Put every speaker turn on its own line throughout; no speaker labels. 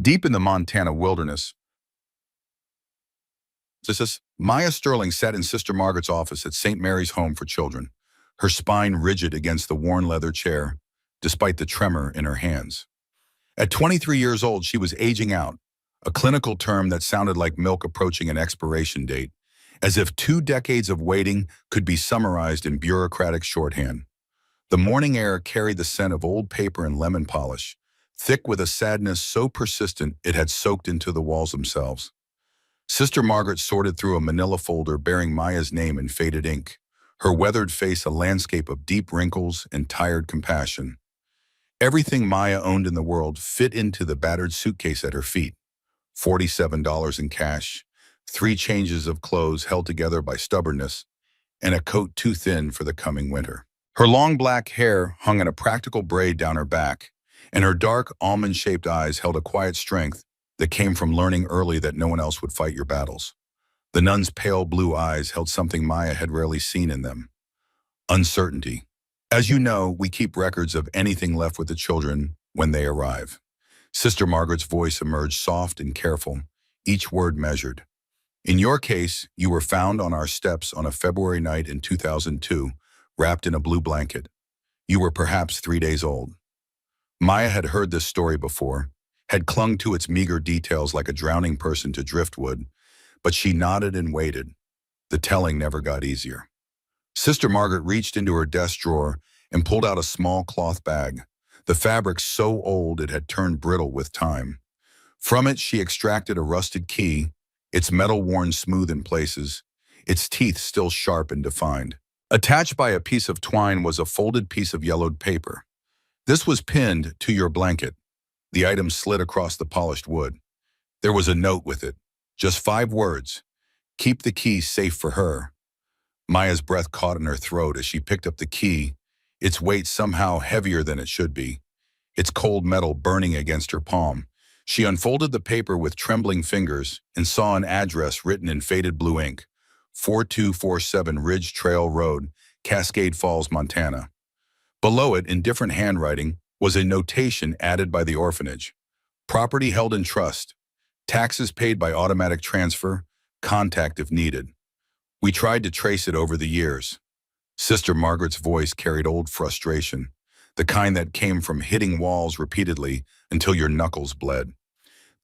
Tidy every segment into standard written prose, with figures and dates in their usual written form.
Deep in the Montana wilderness, Maya Sterling sat in Sister Margaret's office at St. Mary's Home for Children, her spine rigid against the worn leather chair, despite the tremor in her hands. At 23 years old, she was aging out, a clinical term that sounded like milk approaching an expiration date, as if 2 decades of waiting could be summarized in bureaucratic shorthand. The morning air carried the scent of old paper and lemon polish, thick with a sadness so persistent it had soaked into the walls themselves. Sister Margaret sorted through a manila folder bearing Maya's name in faded ink, her weathered face a landscape of deep wrinkles and tired compassion. Everything Maya owned in the world fit into the battered suitcase at her feet. $47 in cash, 3 changes of clothes held together by stubbornness, and a coat too thin for the coming winter. Her long black hair hung in a practical braid down her back, and her dark, almond-shaped eyes held a quiet strength that came from learning early that no one else would fight your battles. The nun's pale blue eyes held something Maya had rarely seen in them: uncertainty. As you know, we keep records of anything left with the children when they arrive. Sister Margaret's voice emerged soft and careful, each word measured. In your case, you were found on our steps on a February night in 2002, wrapped in a blue blanket. You were perhaps 3 days old. Maya had heard this story before, had clung to its meager details like a drowning person to driftwood, but she nodded and waited. The telling never got easier. Sister Margaret reached into her desk drawer and pulled out a small cloth bag, the fabric so old it had turned brittle with time. From it, she extracted a rusted key, its metal worn smooth in places, its teeth still sharp and defined. Attached by a piece of twine was a folded piece of yellowed paper. This was pinned to your blanket. The item slid across the polished wood. There was a note with it, just 5 words: keep the key safe for her. Maya's breath caught in her throat as she picked up the key, its weight somehow heavier than it should be, its cold metal burning against her palm. She unfolded the paper with trembling fingers and saw an address written in faded blue ink: 4247 Ridge Trail Road, Cascade Falls, Montana. Below it, in different handwriting, was a notation added by the orphanage: property held in trust, taxes paid by automatic transfer, contact if needed. We tried to trace it over the years. Sister Margaret's voice carried old frustration, the kind that came from hitting walls repeatedly until your knuckles bled.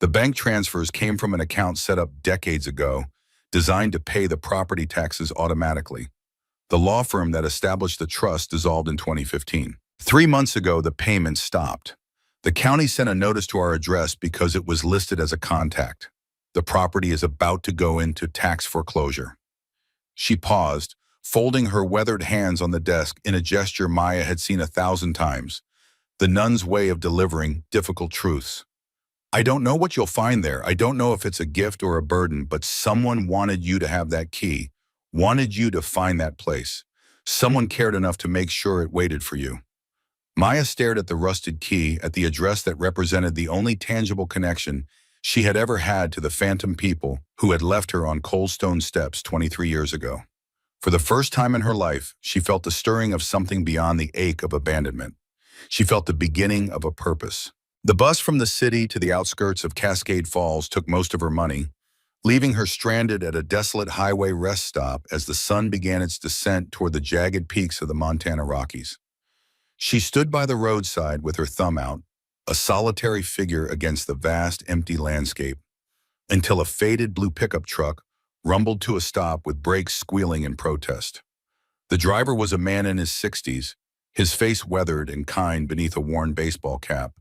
The bank transfers came from an account set up decades ago, designed to pay the property taxes automatically. The law firm that established the trust dissolved in 2015. 3 months ago, the payments stopped. The county sent a notice to our address because it was listed as a contact. The property is about to go into tax foreclosure. She paused, folding her weathered hands on the desk in a gesture Maya had seen 1,000 times, the nun's way of delivering difficult truths. I don't know what you'll find there. I don't know if it's a gift or a burden, but someone wanted you to have that key, wanted you to find that place. Someone cared enough to make sure it waited for you. Maya stared at the rusted key, at the address that represented the only tangible connection she had ever had to the phantom people who had left her on cold stone steps 23 years ago. For the first time in her life, she felt the stirring of something beyond the ache of abandonment. She felt the beginning of a purpose. The bus from the city to the outskirts of Cascade Falls took most of her money, leaving her stranded at a desolate highway rest stop as the sun began its descent toward the jagged peaks of the Montana Rockies. She stood by the roadside with her thumb out, a solitary figure against the vast, empty landscape, until a faded blue pickup truck rumbled to a stop with brakes squealing in protest. The driver was a man in his 60s, his face weathered and kind beneath a worn baseball cap,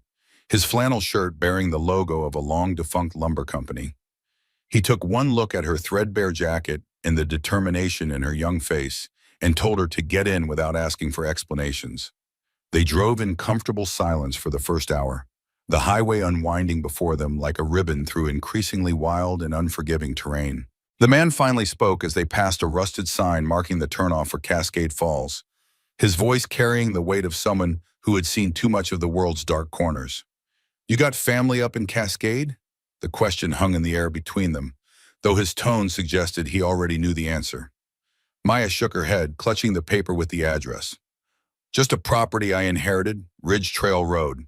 his flannel shirt bearing the logo of a long-defunct lumber company. He took one look at her threadbare jacket and the determination in her young face and told her to get in without asking for explanations. They drove in comfortable silence for the first hour, the highway unwinding before them like a ribbon through increasingly wild and unforgiving terrain. The man finally spoke as they passed a rusted sign marking the turnoff for Cascade Falls, his voice carrying the weight of someone who had seen too much of the world's dark corners. "You got family up in Cascade?" The question hung in the air between them, though his tone suggested he already knew the answer. Maya shook her head, clutching the paper with the address. "Just a property I inherited, Ridge Trail Road."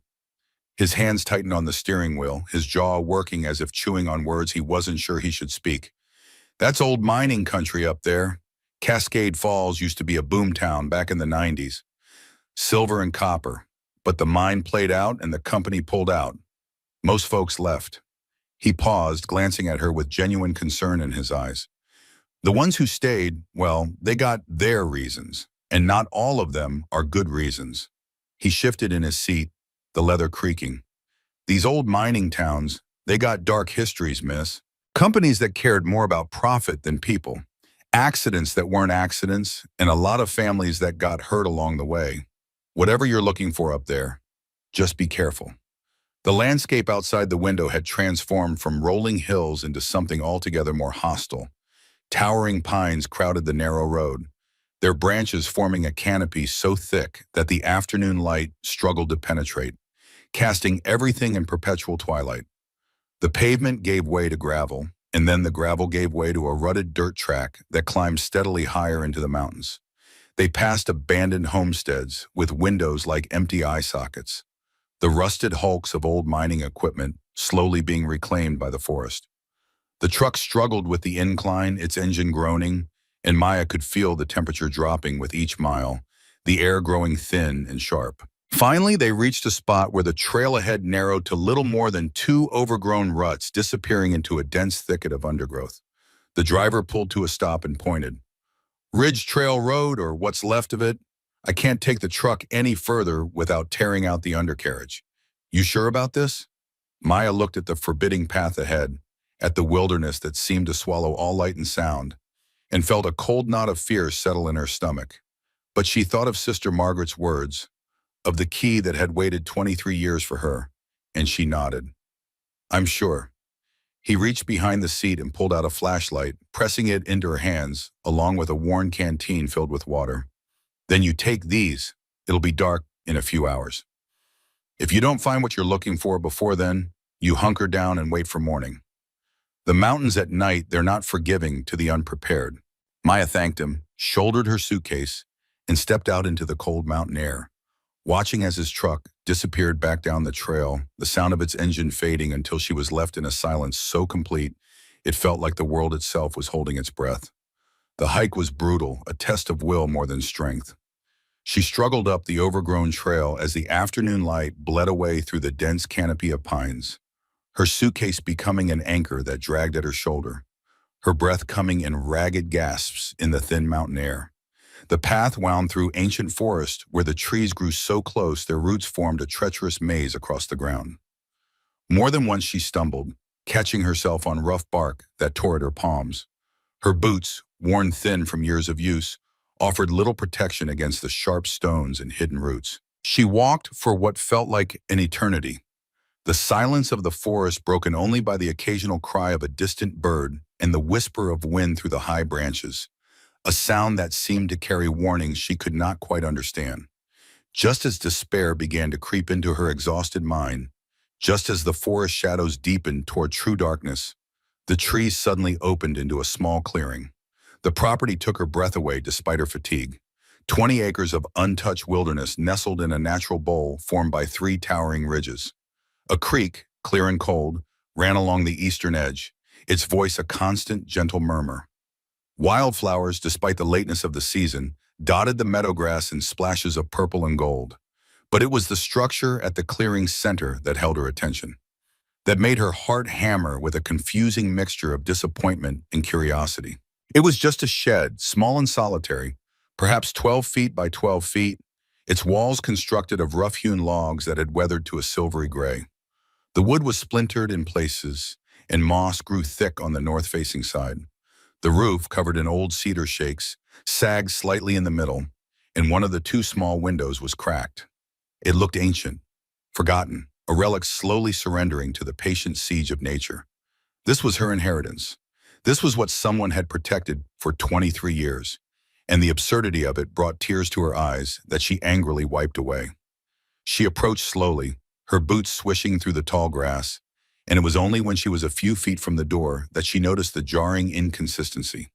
His hands tightened on the steering wheel, his jaw working as if chewing on words he wasn't sure he should speak. That's old mining country up there. Cascade Falls used to be a boomtown back in the 90s. Silver and copper. But the mine played out and the company pulled out. Most folks left. He paused, glancing at her with genuine concern in his eyes. The ones who stayed, well, they got their reasons, and not all of them are good reasons. He shifted in his seat, the leather creaking. These old mining towns, they got dark histories, miss. Companies that cared more about profit than people. Accidents that weren't accidents, and a lot of families that got hurt along the way. Whatever you're looking for up there, just be careful. The landscape outside the window had transformed from rolling hills into something altogether more hostile. Towering pines crowded the narrow road, their branches forming a canopy so thick that the afternoon light struggled to penetrate, casting everything in perpetual twilight. The pavement gave way to gravel, and then the gravel gave way to a rutted dirt track that climbed steadily higher into the mountains. They passed abandoned homesteads with windows like empty eye sockets, the rusted hulks of old mining equipment slowly being reclaimed by the forest. The truck struggled with the incline, its engine groaning, and Maya could feel the temperature dropping with each mile, the air growing thin and sharp. Finally, they reached a spot where the trail ahead narrowed to little more than two overgrown ruts disappearing into a dense thicket of undergrowth. The driver pulled to a stop and pointed. Ridge Trail Road, or what's left of it. I can't take the truck any further without tearing out the undercarriage. You sure about this? Maya looked at the forbidding path ahead, at the wilderness that seemed to swallow all light and sound, and felt a cold knot of fear settle in her stomach. But she thought of Sister Margaret's words, of the key that had waited 23 years for her, and she nodded. I'm sure. He reached behind the seat and pulled out a flashlight, pressing it into her hands, along with a worn canteen filled with water. Then you take these. It'll be dark in a few hours. If you don't find what you're looking for before then, you hunker down and wait for morning. The mountains at night, they're not forgiving to the unprepared. Maya thanked him, shouldered her suitcase, and stepped out into the cold mountain air, watching as his truck disappeared back down the trail, the sound of its engine fading until she was left in a silence so complete it felt like the world itself was holding its breath. The hike was brutal, a test of will more than strength. She struggled up the overgrown trail as the afternoon light bled away through the dense canopy of pines, her suitcase becoming an anchor that dragged at her shoulder, her breath coming in ragged gasps in the thin mountain air. The path wound through ancient forest where the trees grew so close their roots formed a treacherous maze across the ground. More than once she stumbled, catching herself on rough bark that tore at her palms. Her boots, worn thin from years of use, offered little protection against the sharp stones and hidden roots. She walked for what felt like an eternity, the silence of the forest broken only by the occasional cry of a distant bird and the whisper of wind through the high branches, a sound that seemed to carry warnings she could not quite understand. Just as despair began to creep into her exhausted mind, just as the forest shadows deepened toward true darkness, the trees suddenly opened into a small clearing. The property took her breath away despite her fatigue. 20 acres of untouched wilderness nestled in a natural bowl formed by three towering ridges. A creek, clear and cold, ran along the eastern edge, its voice a constant, gentle murmur. Wildflowers, despite the lateness of the season, dotted the meadowgrass in splashes of purple and gold. But it was the structure at the clearing's center that held her attention, that made her heart hammer with a confusing mixture of disappointment and curiosity. It was just a shed, small and solitary, perhaps 12 feet by 12 feet, its walls constructed of rough-hewn logs that had weathered to a silvery gray. The wood was splintered in places, and moss grew thick on the north-facing side. The roof, covered in old cedar shakes, sagged slightly in the middle, and one of the two small windows was cracked. It looked ancient, forgotten, a relic slowly surrendering to the patient siege of nature. This was her inheritance. This was what someone had protected for 23 years, and the absurdity of it brought tears to her eyes that she angrily wiped away. She approached slowly, her boots swishing through the tall grass, and it was only when she was a few feet from the door that she noticed the jarring inconsistency.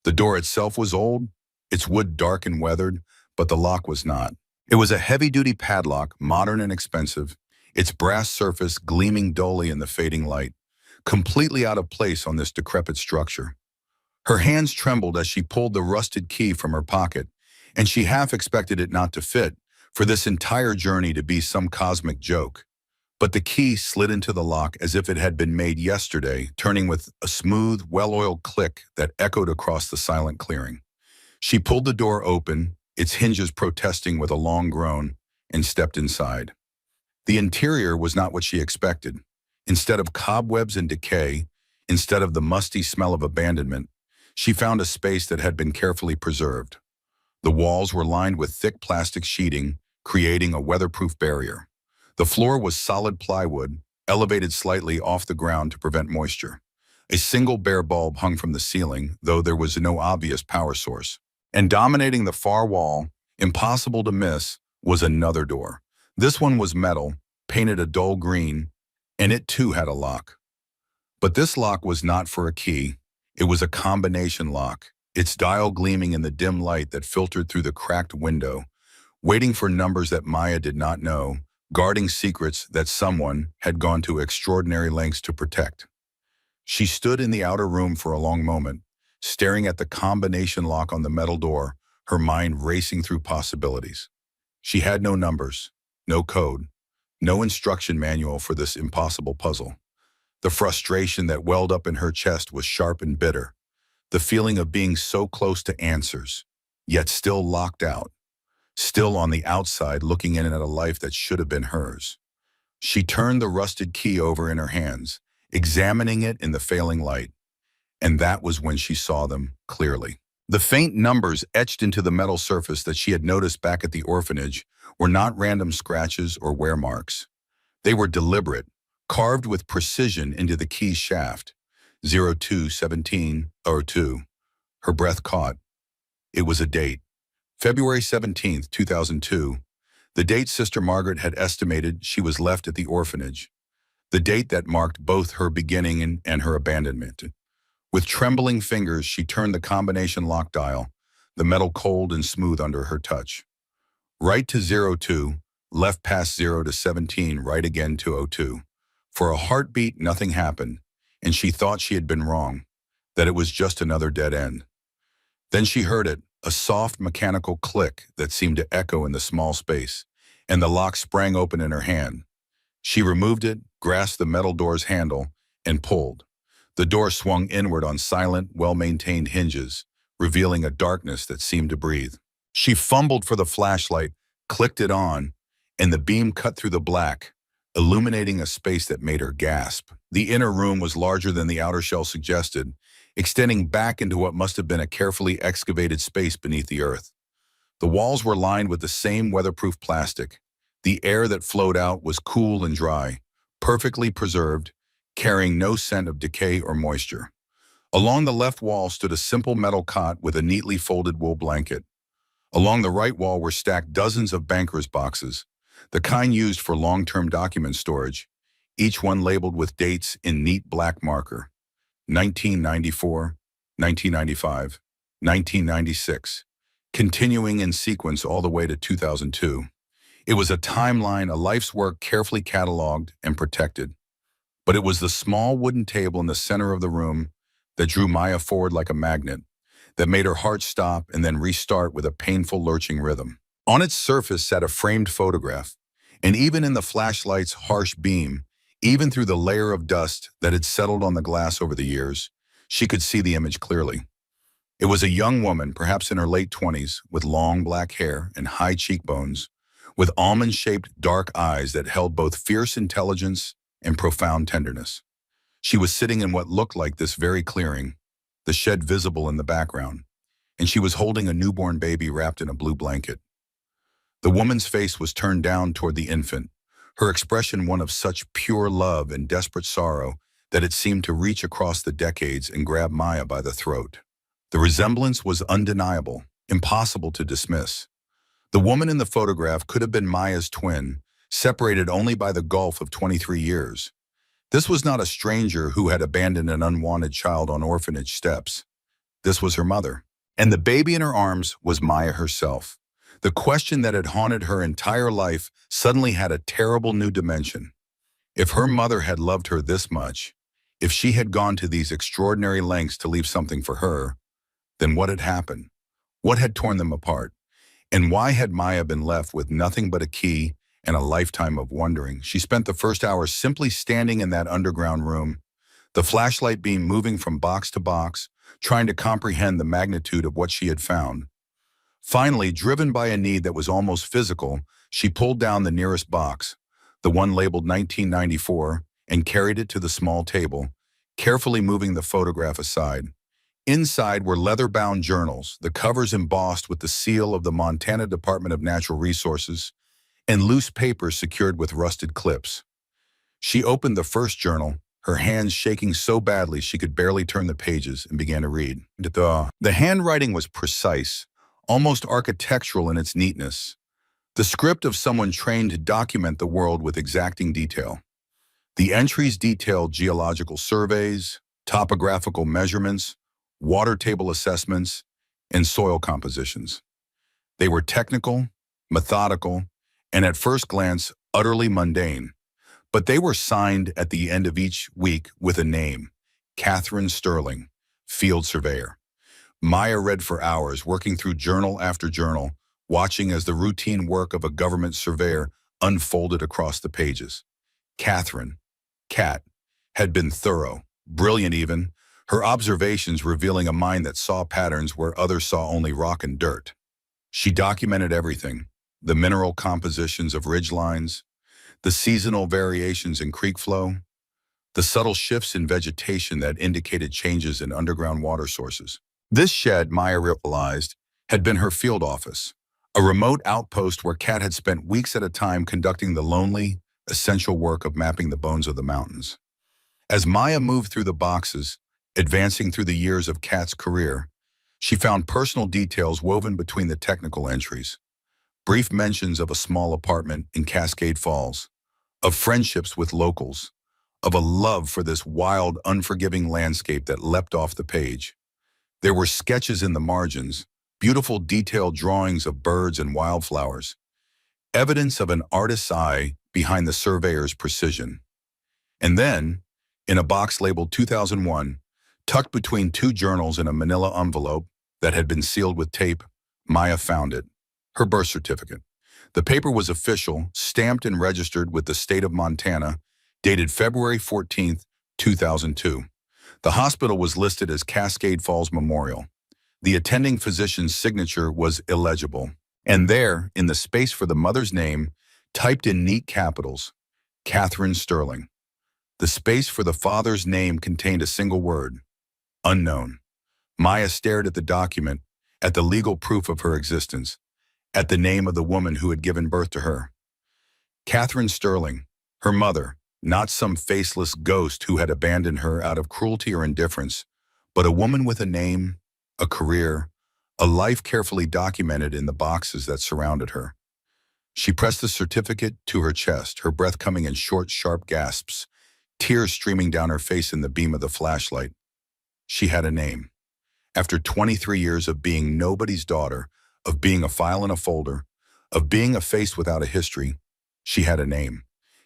The door itself was old, its wood dark and weathered, but the lock was not. It was a heavy-duty padlock, modern and expensive, its brass surface gleaming dully in the fading light, completely out of place on this decrepit structure. Her hands trembled as she pulled the rusted key from her pocket, and she half expected it not to fit, for this entire journey to be some cosmic joke. But the key slid into the lock as if it had been made yesterday, turning with a smooth, well-oiled click that echoed across the silent clearing. She pulled the door open, its hinges protesting with a long groan, and stepped inside. The interior was not what she expected. Instead of cobwebs and decay, instead of the musty smell of abandonment, she found a space that had been carefully preserved. The walls were lined with thick plastic sheeting, creating a weatherproof barrier. The floor was solid plywood, elevated slightly off the ground to prevent moisture. A single bare bulb hung from the ceiling, though there was no obvious power source. And dominating the far wall, impossible to miss, was another door. This one was metal, painted a dull green, and it too had a lock. But this lock was not for a key. It was a combination lock, its dial gleaming in the dim light that filtered through the cracked window, waiting for numbers that Maya did not know, guarding secrets that someone had gone to extraordinary lengths to protect. She stood in the outer room for a long moment, staring at the combination lock on the metal door, her mind racing through possibilities. She had no numbers, no code, no instruction manual for this impossible puzzle. The frustration that welled up in her chest was sharp and bitter, the feeling of being so close to answers, yet still locked out, still on the outside looking in at a life that should have been hers. She turned the rusted key over in her hands, examining it in the failing light, and that was when she saw them clearly. The faint numbers etched into the metal surface that she had noticed back at the orphanage were not random scratches or wear marks. They were deliberate, carved with precision into the key's shaft. 02-17-02. Her breath caught. It was a date. February 17th, 2002. The date Sister Margaret had estimated she was left at the orphanage. The date that marked both her beginning and her abandonment. With trembling fingers, she turned the combination lock dial, the metal cold and smooth under her touch. Right to 02, left past 0 to 17, right again to 02. For a heartbeat, nothing happened, and she thought she had been wrong, that it was just another dead end. Then she heard it, a soft mechanical click that seemed to echo in the small space, and the lock sprang open in her hand. She removed it, grasped the metal door's handle, and pulled. The door swung inward on silent, well-maintained hinges, revealing a darkness that seemed to breathe. She fumbled for the flashlight, clicked it on, and the beam cut through the black, illuminating a space that made her gasp. The inner room was larger than the outer shell suggested, extending back into what must have been a carefully excavated space beneath the earth. The walls were lined with the same weatherproof plastic. The air that flowed out was cool and dry, perfectly preserved, carrying no scent of decay or moisture. Along the left wall stood a simple metal cot with a neatly folded wool blanket. Along the right wall were stacked dozens of banker's boxes, the kind used for long-term document storage, each one labeled with dates in neat black marker. 1994, 1995, 1996, continuing in sequence all the way to 2002. It was a timeline, a life's work carefully cataloged and protected. But it was the small wooden table in the center of the room that drew Maya forward like a magnet, that made her heart stop and then restart with a painful lurching rhythm. On its surface sat a framed photograph, and even in the flashlight's harsh beam, even through the layer of dust that had settled on the glass over the years, she could see the image clearly. It was a young woman, perhaps in her late 20s, with long black hair and high cheekbones, with almond-shaped dark eyes that held both fierce intelligence and profound tenderness. She was sitting in what looked like this very clearing, the shed visible in the background, and she was holding a newborn baby wrapped in a blue blanket. The woman's face was turned down toward the infant, her expression one of such pure love and desperate sorrow that it seemed to reach across the decades and grab Maya by the throat. The resemblance was undeniable, impossible to dismiss. The woman in the photograph could have been Maya's twin, separated only by the gulf of 23 years. This was not a stranger who had abandoned an unwanted child on orphanage steps. This was her mother. And the baby in her arms was Maya herself, The question that had haunted her entire life suddenly had a terrible new dimension. If her mother had loved her this much, if she had gone to these extraordinary lengths to leave something for her, then what had happened? What had torn them apart? And why had Maya been left with nothing but a key and a lifetime of wondering? She spent the first hour simply standing in that underground room, the flashlight beam moving from box to box, trying to comprehend the magnitude of what she had found. Finally, driven by a need that was almost physical, she pulled down the nearest box, the one labeled 1994, and carried it to the small table, carefully moving the photograph aside. Inside were leather-bound journals, the covers embossed with the seal of the Montana Department of Natural Resources, and loose papers secured with rusted clips. She opened the first journal, her hands shaking so badly she could barely turn the pages, and began to read. The handwriting was precise, almost architectural in its neatness, the script of someone trained to document the world with exacting detail. The entries detailed geological surveys, topographical measurements, water table assessments, and soil compositions. They were technical, methodical, and at first glance, utterly mundane. But they were signed at the end of each week with a name: Catherine Sterling, field surveyor. Maya read for hours, working through journal after journal, watching as the routine work of a government surveyor unfolded across the pages. Catherine, Cat, had been thorough, brilliant even, her observations revealing a mind that saw patterns where others saw only rock and dirt. She documented everything: the mineral compositions of ridgelines, the seasonal variations in creek flow, the subtle shifts in vegetation that indicated changes in underground water sources. This shed, Maya realized, had been her field office, a remote outpost where Cat had spent weeks at a time conducting the lonely, essential work of mapping the bones of the mountains. As Maya moved through the boxes, advancing through the years of Cat's career, she found personal details woven between the technical entries. Brief mentions of a small apartment in Cascade Falls, of friendships with locals, of a love for this wild, unforgiving landscape that leapt off the page. There were sketches in the margins, beautiful detailed drawings of birds and wildflowers, evidence of an artist's eye behind the surveyor's precision. And then, in a box labeled 2001, tucked between two journals in a manila envelope that had been sealed with tape, Maya found it: her birth certificate. The paper was official, stamped and registered with the state of Montana, dated February 14, 2002. The hospital was listed as Cascade Falls Memorial. The attending physician's signature was illegible. And there, in the space for the mother's name, typed in neat capitals, Catherine Sterling. The space for the father's name contained a single word: unknown. Maya stared at the document, at the legal proof of her existence, at the name of the woman who had given birth to her. Catherine Sterling, her mother, not some faceless ghost who had abandoned her out of cruelty or indifference, but a woman with a name, a career, a life carefully documented in the boxes that surrounded her. She pressed the certificate to her chest, her breath coming in short, sharp gasps, tears streaming down her face in the beam of the flashlight. She had a name. After 23 years of being nobody's daughter, of being a file in a folder, of being a face without a history, she had a name.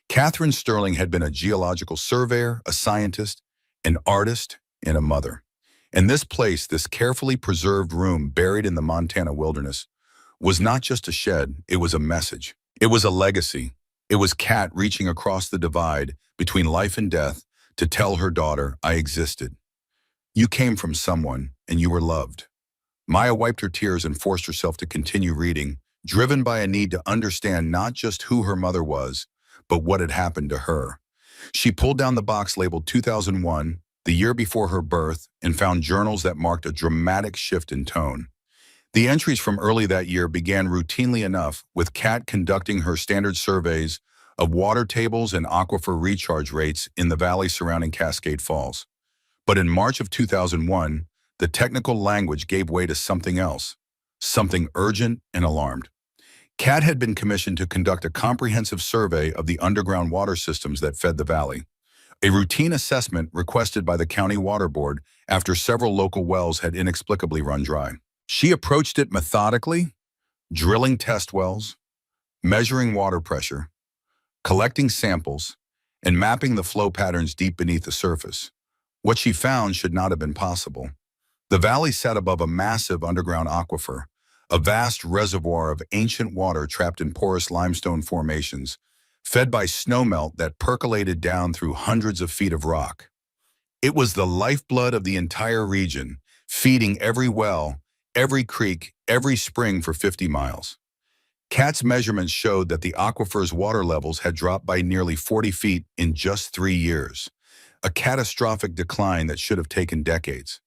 Catherine Sterling had been a geological surveyor, a scientist, an artist, and a mother. And this place, this carefully preserved room buried in the Montana wilderness, was not just a shed, it was a message. It was a legacy. It was Cat reaching across the divide between life and death to tell her daughter, I existed. You came from someone, and you were loved. Maya wiped her tears and forced herself to continue reading, driven by a need to understand not just who her mother was, but what had happened to her. She pulled down the box labeled 2001, the year before her birth, and found journals that marked a dramatic shift in tone. The entries from early that year began routinely enough, with Cat conducting her standard surveys of water tables and aquifer recharge rates in the valley surrounding Cascade Falls. But in March of 2001, the technical language gave way to something else, something urgent and alarmed. Cat had been commissioned to conduct a comprehensive survey of the underground water systems that fed the valley, a routine assessment requested by the county water board after several local wells had inexplicably run dry. She approached it methodically, drilling test wells, measuring water pressure, collecting samples, and mapping the flow patterns deep beneath the surface. What she found should not have been possible. The valley sat above a massive underground aquifer, a vast reservoir of ancient water trapped in porous limestone formations, fed by snowmelt that percolated down through hundreds of feet of rock. It was the lifeblood of the entire region, feeding every well, every creek, every spring for 50 miles. Cat's measurements showed that the aquifer's water levels had dropped by nearly 40 feet in just 3 years, a catastrophic decline that should have taken decades.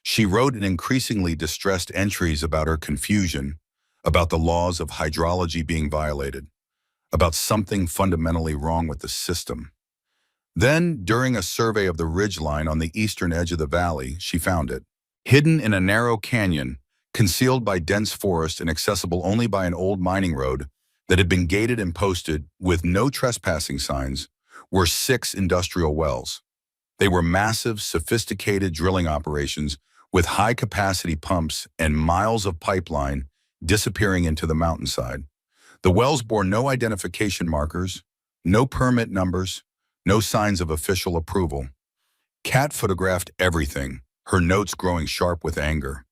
She wrote in increasingly distressed entries about her confusion, about the laws of hydrology being violated, about something fundamentally wrong with the system. Then, during a survey of the ridgeline on the eastern edge of the valley, she found it. Hidden in a narrow canyon, concealed by dense forest and accessible only by an old mining road that had been gated and posted with no trespassing signs, were 6 industrial wells. They were massive, sophisticated drilling operations with high-capacity pumps and miles of pipeline disappearing into the mountainside. The wells bore no identification markers, no permit numbers, no signs of official approval. Kat photographed everything, her notes growing sharp with anger.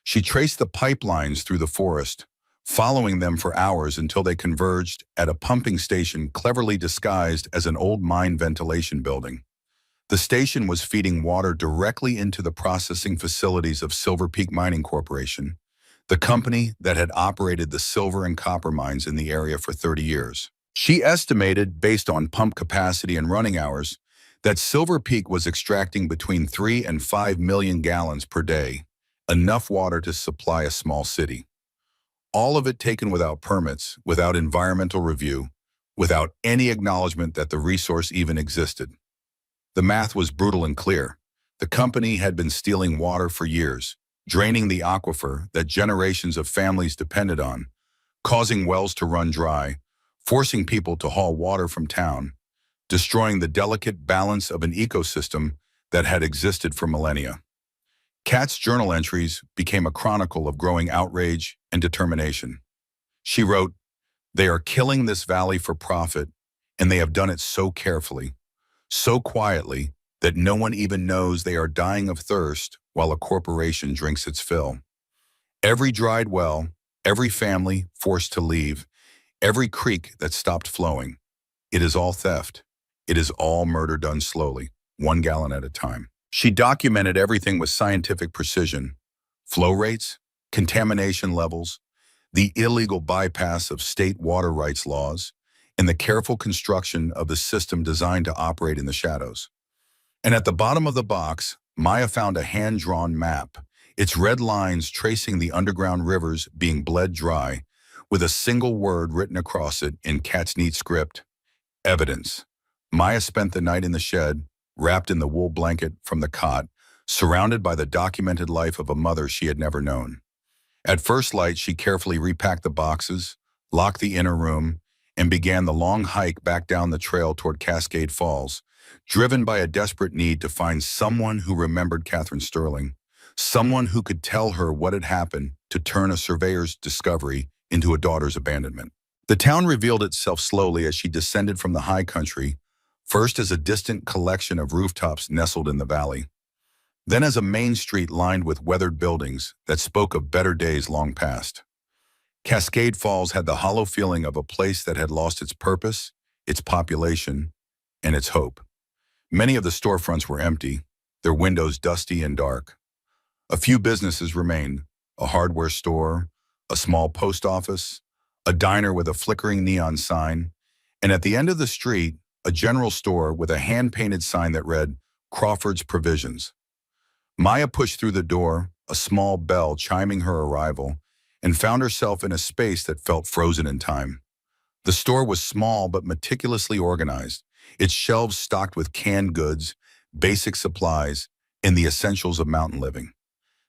She traced the pipelines through the forest, following them for hours until they converged at a pumping station cleverly disguised as an old mine ventilation building. The station was feeding water directly into the processing facilities of Silver Peak Mining Corporation, the company that had operated the silver and copper mines in the area for 30 years. She estimated, based on pump capacity and running hours, that Silver Peak was extracting between 3 and 5 million gallons per day, enough water to supply a small city. All of it taken without permits, without environmental review, without any acknowledgement that the resource even existed. The math was brutal and clear. The company had been stealing water for years, draining the aquifer that generations of families depended on, causing wells to run dry, forcing people to haul water from town, destroying the delicate balance of an ecosystem that had existed for millennia. Kat's journal entries became a chronicle of growing outrage and determination. She wrote, "They are killing this valley for profit, and they have done it so carefully, so quietly, that no one even knows they are dying of thirst while a corporation drinks its fill. Every dried well, every family forced to leave, every creek that stopped flowing. It is all theft. It is all murder done slowly, 1 gallon at a time." She documented everything with scientific precision: flow rates, contamination levels, the illegal bypass of state water rights laws, and the careful construction of the system designed to operate in the shadows. And at the bottom of the box, Maya found a hand-drawn map, its red lines tracing the underground rivers being bled dry, with a single word written across it in Kat's neat script: evidence. Maya spent the night in the shed, wrapped in the wool blanket from the cot, surrounded by the documented life of a mother she had never known. At first light, she carefully repacked the boxes, locked the inner room, and began the long hike back down the trail toward Cascade Falls, driven by a desperate need to find someone who remembered Catherine Sterling, someone who could tell her what had happened to turn a surveyor's discovery into a daughter's abandonment. The town revealed itself slowly as she descended from the high country, first as a distant collection of rooftops nestled in the valley, then as a main street lined with weathered buildings that spoke of better days long past. Cascade Falls had the hollow feeling of a place that had lost its purpose, its population, and its hope. Many of the storefronts were empty, their windows dusty and dark. A few businesses remained: a hardware store, a small post office, a diner with a flickering neon sign, and at the end of the street, a general store with a hand-painted sign that read, "Crawford's Provisions." Maya pushed through the door, a small bell chiming her arrival, and found herself in a space that felt frozen in time. The store was small but meticulously organized, its shelves stocked with canned goods, basic supplies, and the essentials of mountain living.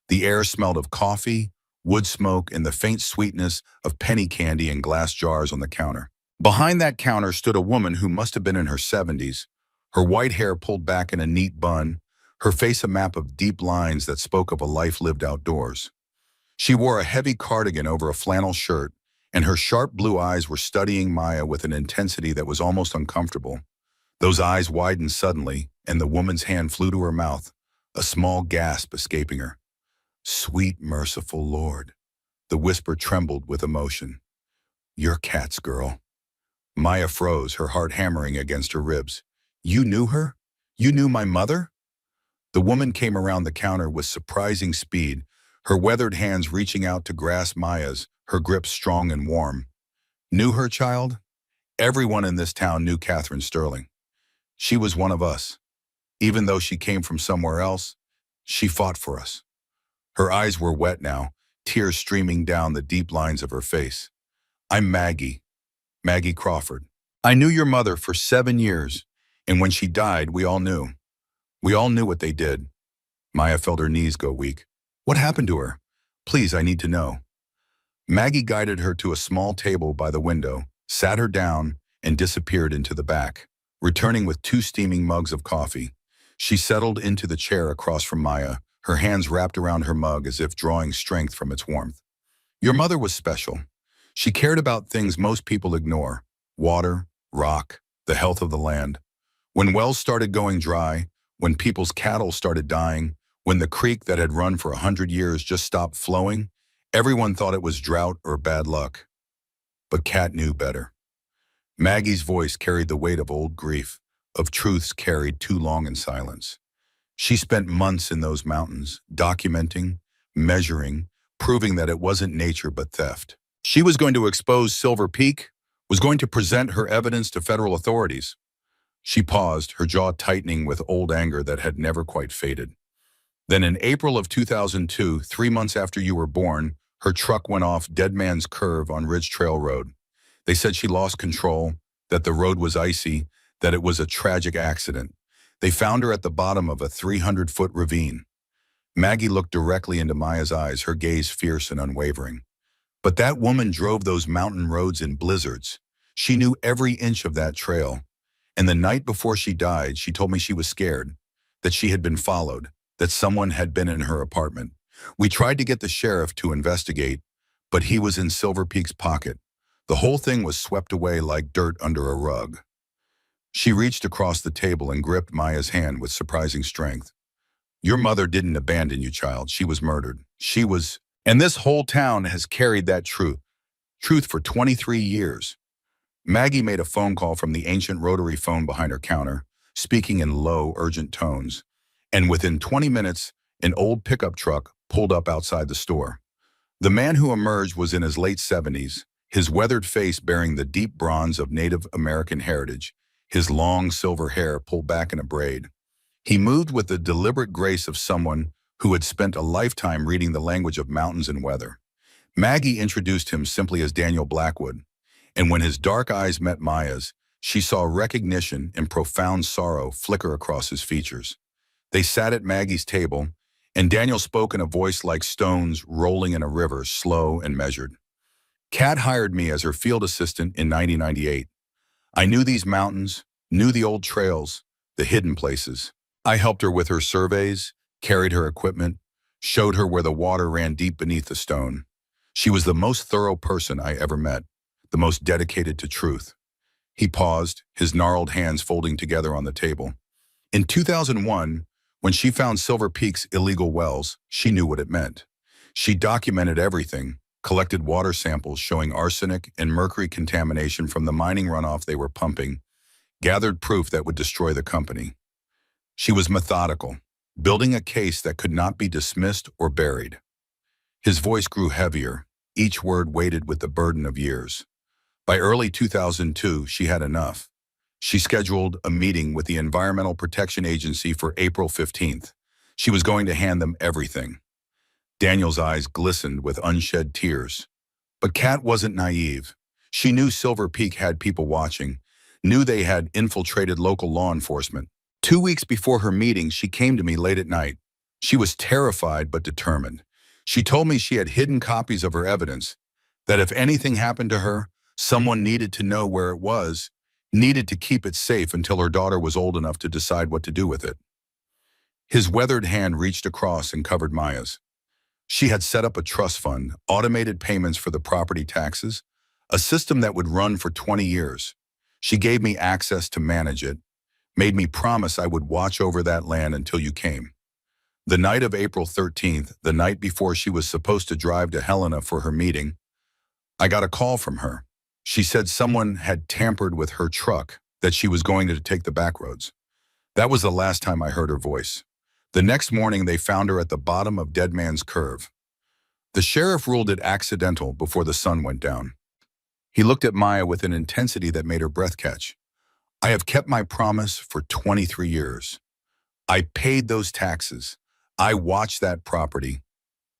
The air smelled of coffee, wood smoke, and the faint sweetness of penny candy in glass jars on the counter. Behind that counter stood a woman who must have been in her 70s, her white hair pulled back in a neat bun, her face a map of deep lines that spoke of a life lived outdoors. She wore a heavy cardigan over a flannel shirt, and her sharp blue eyes were studying Maya with an intensity that was almost uncomfortable. Those eyes widened suddenly, and the woman's hand flew to her mouth, a small gasp escaping her. "Sweet, merciful Lord." The whisper trembled with emotion. "You're Kat's girl." Maya froze, her heart hammering against her ribs. "You knew her? You knew my mother?" The woman came around the counter with surprising speed, her weathered hands reaching out to grasp Maya's, her grip strong and warm. "Knew her, child?" Everyone in this town knew Catherine Sterling. She was one of us. Even though she came from somewhere else, she fought for us. Her eyes were wet now, tears streaming down the deep lines of her face. "I'm Maggie, Maggie Crawford. I knew your mother for 7 years, and when she died, we all knew. We all knew what they did." Maya felt her knees go weak. "What happened to her? Please, I need to know." Maggie guided her to a small table by the window, sat her down, and disappeared into the back, returning with 2 steaming mugs of coffee. She settled into the chair across from Maya, her hands wrapped around her mug as if drawing strength from its warmth. "Your mother was special. She cared about things most people ignore: water, rock, the health of the land. When wells started going dry, when people's cattle started dying, when the creek that had run for 100 years just stopped flowing, everyone thought it was drought or bad luck. But Kat knew better." Maggie's voice carried the weight of old grief, of truths carried too long in silence. She spent months in those mountains, documenting, measuring, proving that it wasn't nature but theft. She was going to expose Silver Peak, was going to present her evidence to federal authorities. She paused, her jaw tightening with old anger that had never quite faded. Then in April of 2002, 3 months after you were born, her truck went off Dead Man's Curve on Ridge Trail Road. They said she lost control, that the road was icy, that it was a tragic accident. They found her at the bottom of a 300-foot ravine. Maggie looked directly into Maya's eyes, her gaze fierce and unwavering. "But that woman drove those mountain roads in blizzards. She knew every inch of that trail. And the night before she died, she told me she was scared, that she had been followed, that someone had been in her apartment. We tried to get the sheriff to investigate, but he was in Silver Peak's pocket. The whole thing was swept away like dirt under a rug." She reached across the table and gripped Maya's hand with surprising strength. "Your mother didn't abandon you, child. She was murdered. She was..." And this whole town has carried that truth for 23 years. Maggie made a phone call from the ancient rotary phone behind her counter, speaking in low, urgent tones. And within 20 minutes, an old pickup truck pulled up outside the store. The man who emerged was in his late 70s, his weathered face bearing the deep bronze of Native American heritage, his long silver hair pulled back in a braid. He moved with the deliberate grace of someone who had spent a lifetime reading the language of mountains and weather. Maggie introduced him simply as Daniel Blackwood, and when his dark eyes met Maya's, she saw recognition and profound sorrow flicker across his features. They sat at Maggie's table, and Daniel spoke in a voice like stones rolling in a river, slow and measured. "Kat hired me as her field assistant in 1998. I knew these mountains, knew the old trails, the hidden places. I helped her with her surveys, carried her equipment, showed her where the water ran deep beneath the stone. She was the most thorough person I ever met, the most dedicated to truth." He paused, his gnarled hands folding together on the table. "In 2001, when she found Silver Peak's illegal wells, she knew what it meant. She documented everything, collected water samples showing arsenic and mercury contamination from the mining runoff they were pumping, gathered proof that would destroy the company. She was methodical, building a case that could not be dismissed or buried." His voice grew heavier, each word weighted with the burden of years. By early 2002, she had enough. She scheduled a meeting with the Environmental Protection Agency for April 15th. She was going to hand them everything. Daniel's eyes glistened with unshed tears. But Kat wasn't naive. She knew Silver Peak had people watching, knew they had infiltrated local law enforcement. 2 weeks before her meeting, she came to me late at night. She was terrified but determined. She told me she had hidden copies of her evidence, that if anything happened to her, someone needed to know where it was, needed to keep it safe until her daughter was old enough to decide what to do with it. His weathered hand reached across and covered Maya's. She had set up a trust fund, automated payments for the property taxes, a system that would run for 20 years. She gave me access to manage it, made me promise I would watch over that land until you came. The night of April 13th, the night before she was supposed to drive to Helena for her meeting, I got a call from her. She said someone had tampered with her truck, that she was going to take the back roads. That was the last time I heard her voice. The next morning, they found her at the bottom of Dead Man's Curve. The sheriff ruled it accidental before the sun went down. He looked at Maya with an intensity that made her breath catch. I have kept my promise for 23 years. I paid those taxes. I watched that property,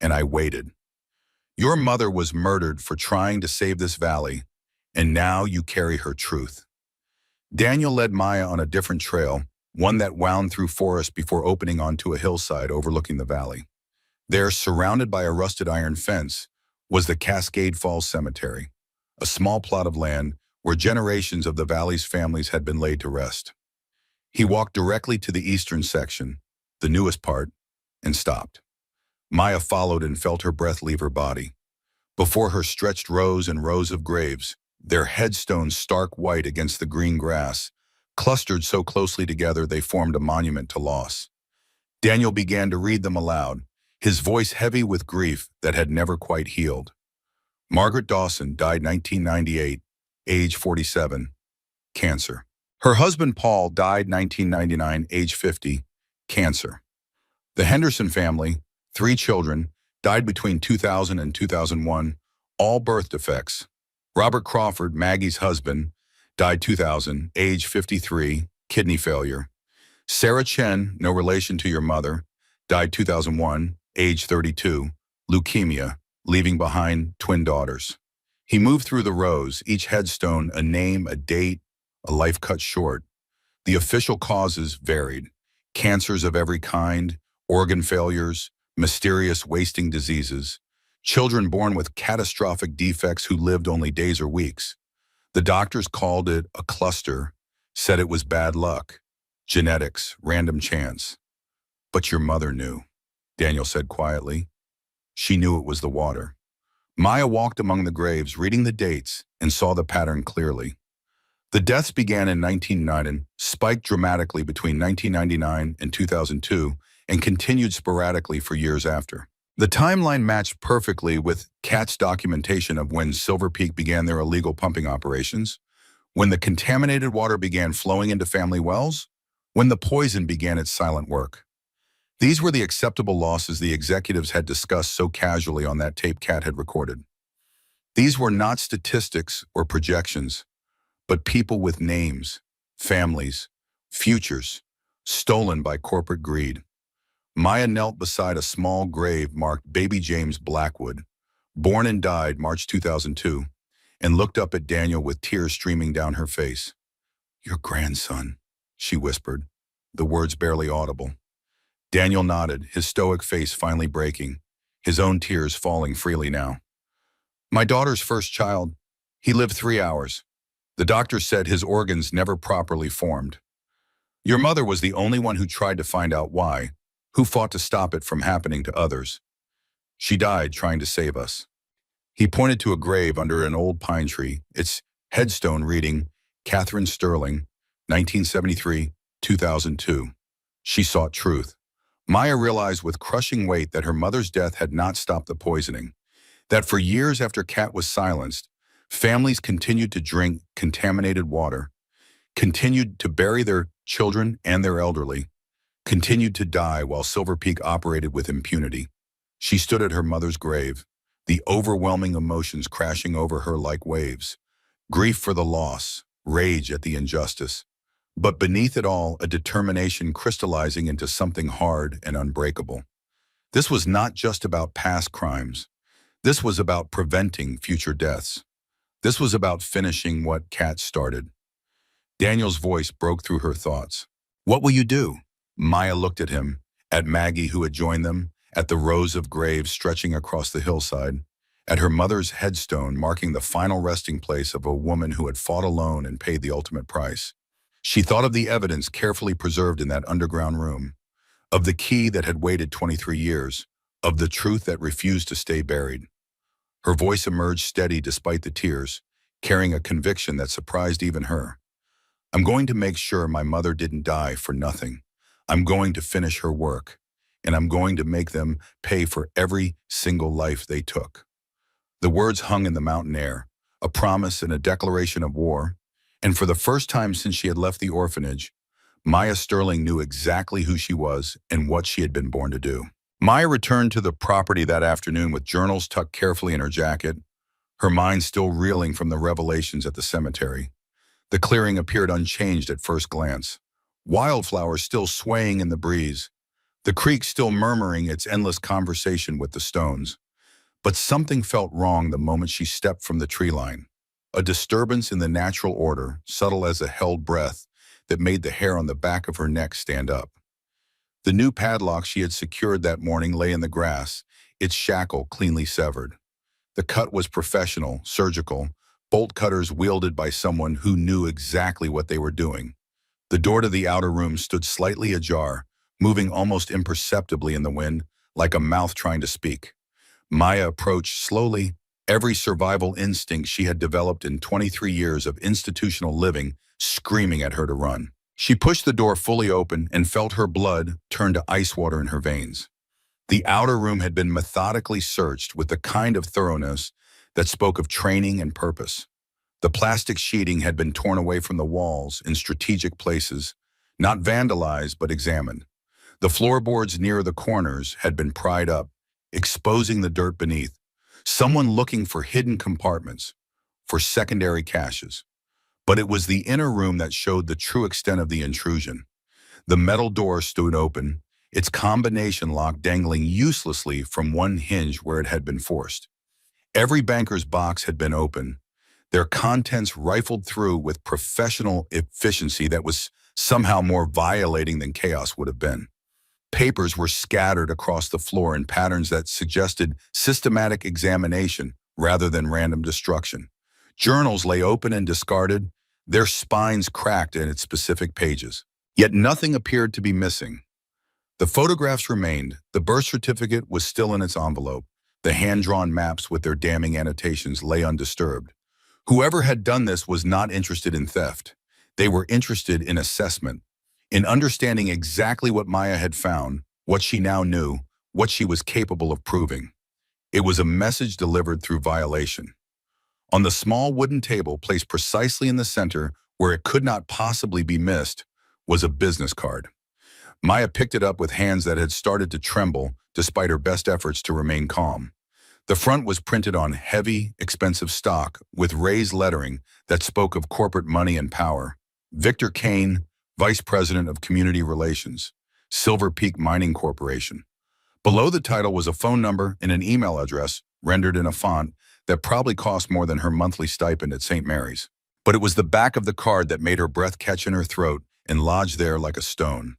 and I waited. Your mother was murdered for trying to save this valley, and now you carry her truth. Daniel led Maya on a different trail, one that wound through forest before opening onto a hillside overlooking the valley. There, surrounded by a rusted iron fence, was the Cascade Falls Cemetery, a small plot of land where generations of the valley's families had been laid to rest. He walked directly to the eastern section, the newest part, and stopped. Maya followed and felt her breath leave her body. Before her stretched rows and rows of graves, their headstones stark white against the green grass, clustered so closely together they formed a monument to loss. Daniel began to read them aloud, his voice heavy with grief that had never quite healed. Margaret Dawson died 1998, age 47, cancer. Her husband Paul died 1999, age 50, cancer. The Henderson family, 3 children, died between 2000 and 2001, all birth defects. Robert Crawford, Maggie's husband, died 2000, age 53, kidney failure. Sarah Chen, no relation to your mother, died 2001, age 32, leukemia, leaving behind twin daughters. He moved through the rows, each headstone a name, a date, a life cut short. The official causes varied: cancers of every kind, organ failures, mysterious wasting diseases, children born with catastrophic defects who lived only days or weeks. The doctors called it a cluster, said it was bad luck, genetics, random chance. But your mother knew, Daniel said quietly. She knew it was the water. Maya walked among the graves, reading the dates, and saw the pattern clearly. The deaths began in 1990, spiked dramatically between 1999 and 2002, and continued sporadically for years after. The timeline matched perfectly with Kat's documentation of when Silver Peak began their illegal pumping operations, when the contaminated water began flowing into family wells, when the poison began its silent work. These were the acceptable losses the executives had discussed so casually on that tape Kat had recorded. These were not statistics or projections, but people with names, families, futures, stolen by corporate greed. Maya knelt beside a small grave marked Baby James Blackwood, born and died March 2002, and looked up at Daniel with tears streaming down her face. Your grandson, she whispered, the words barely audible. Daniel nodded, his stoic face finally breaking, his own tears falling freely now. My daughter's first child. He lived 3 hours. The doctor said his organs never properly formed. Your mother was the only one who tried to find out why, who fought to stop it from happening to others. She died trying to save us. He pointed to a grave under an old pine tree, its headstone reading, Catherine Sterling, 1973-2002. She sought truth. Maya realized with crushing weight that her mother's death had not stopped the poisoning, that for years after Kat was silenced, families continued to drink contaminated water, continued to bury their children and their elderly, continued to die while Silver Peak operated with impunity. She stood at her mother's grave, the overwhelming emotions crashing over her like waves, grief for the loss, rage at the injustice, but beneath it all, a determination crystallizing into something hard and unbreakable. This was not just about past crimes. This was about preventing future deaths. This was about finishing what Kat started. Daniel's voice broke through her thoughts. What will you do? Maya looked at him, at Maggie who had joined them, at the rows of graves stretching across the hillside, at her mother's headstone marking the final resting place of a woman who had fought alone and paid the ultimate price. She thought of the evidence carefully preserved in that underground room, of the key that had waited 23 years, of the truth that refused to stay buried. Her voice emerged steady despite the tears. carrying a conviction that surprised even her. I'm going to make sure my mother didn't die for nothing. I'm going to finish her work, and I'm going to make them pay for every single life they took. The words hung in the mountain air, a promise and a declaration of war, and for the first time since she had left the orphanage, Maya Sterling knew exactly who she was and what she had been born to do. Maya returned to the property that afternoon with journals tucked carefully in her jacket, her mind still reeling from the revelations at the cemetery. The clearing appeared unchanged at first glance. Wildflowers still swaying in the breeze, the creek still murmuring its endless conversation with the stones. But something felt wrong the moment she stepped from the tree line. A disturbance in the natural order, subtle as a held breath, that made the hair on the back of her neck stand up. The new padlock she had secured that morning lay in the grass, its shackle cleanly severed. The cut was professional, surgical, bolt cutters wielded by someone who knew exactly what they were doing. The door to the outer room stood slightly ajar, moving almost imperceptibly in the wind, like a mouth trying to speak. Maya approached slowly, every survival instinct she had developed in 23 years of institutional living screaming at her to run. She pushed the door fully open and felt her blood turn to ice water in her veins. The outer room had been methodically searched with the kind of thoroughness that spoke of training and purpose. The plastic sheeting had been torn away from the walls in strategic places, not vandalized but examined. The floorboards near the corners had been pried up, exposing the dirt beneath. Someone looking for hidden compartments, for secondary caches. But it was the inner room that showed the true extent of the intrusion. The metal door stood open, its combination lock dangling uselessly from one hinge where it had been forced. Every banker's box had been open, their contents rifled through with professional efficiency that was somehow more violating than chaos would have been. Papers were scattered across the floor in patterns that suggested systematic examination rather than random destruction. Journals lay open and discarded, their spines cracked in its specific pages. Yet nothing appeared to be missing. The photographs remained, the birth certificate was still in its envelope, the hand-drawn maps with their damning annotations lay undisturbed. Whoever had done this was not interested in theft. They were interested in assessment, in understanding exactly what Maya had found, what she now knew, what she was capable of proving. It was a message delivered through violation. On the small wooden table placed precisely in the center, where it could not possibly be missed, was a business card. Maya picked it up with hands that had started to tremble despite her best efforts to remain calm. The front was printed on heavy, expensive stock with raised lettering that spoke of corporate money and power. Victor Kane, Vice President of Community Relations, Silver Peak Mining Corporation. Below the title was a phone number and an email address rendered in a font that probably cost more than her monthly stipend at St. Mary's. But it was the back of the card that made her breath catch in her throat and lodge there like a stone.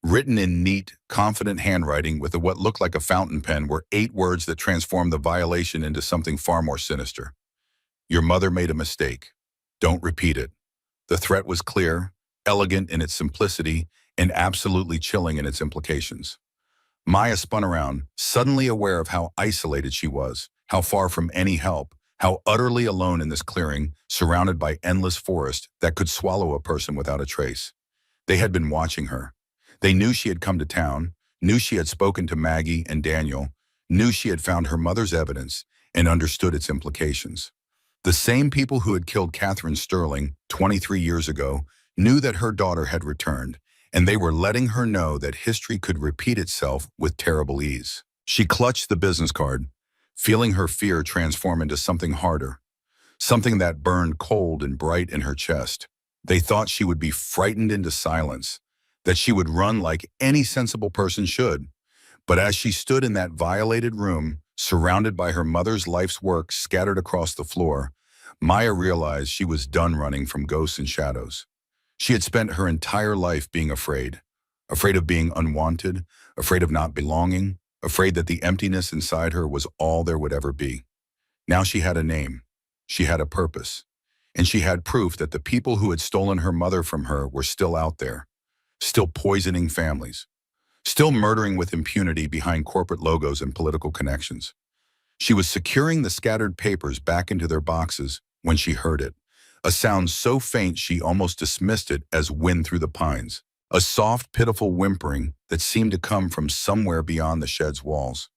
Written in neat, confident handwriting with what looked like a fountain pen were 8 words that transformed the violation into something far more sinister. Your mother made a mistake. Don't repeat it. The threat was clear, elegant in its simplicity, and absolutely chilling in its implications. Maya spun around, suddenly aware of how isolated she was, how far from any help, how utterly alone in this clearing, surrounded by endless forest that could swallow a person without a trace. They had been watching her. They knew she had come to town, knew she had spoken to Maggie and Daniel, knew she had found her mother's evidence, and understood its implications. The same people who had killed Catherine Sterling 23 years ago knew that her daughter had returned, and they were letting her know that history could repeat itself with terrible ease. She clutched the business card, feeling her fear transform into something harder, something that burned cold and bright in her chest. They thought she would be frightened into silence, that she would run like any sensible person should. But as she stood in that violated room, surrounded by her mother's life's work scattered across the floor, Maya realized she was done running from ghosts and shadows. She had spent her entire life being afraid, afraid of being unwanted, afraid of not belonging, afraid that the emptiness inside her was all there would ever be. Now she had a name, she had a purpose, and she had proof that the people who had stolen her mother from her were still out there, still poisoning families, still murdering with impunity behind corporate logos and political connections. She was securing the scattered papers back into their boxes when she heard it, a sound so faint she almost dismissed it as wind through the pines, a soft, pitiful whimpering that seemed to come from somewhere beyond the shed's walls.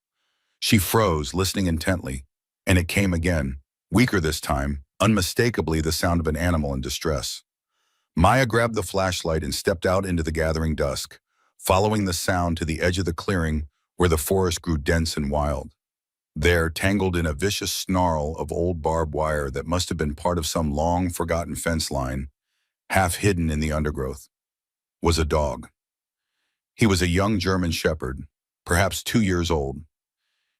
She froze, listening intently, and it came again, weaker this time, unmistakably the sound of an animal in distress. Maya grabbed the flashlight and stepped out into the gathering dusk, following the sound to the edge of the clearing where the forest grew dense and wild. There, tangled in a vicious snarl of old barbed wire that must have been part of some long-forgotten fence line, half hidden in the undergrowth, was a dog. He was a young German shepherd, perhaps 2 years old.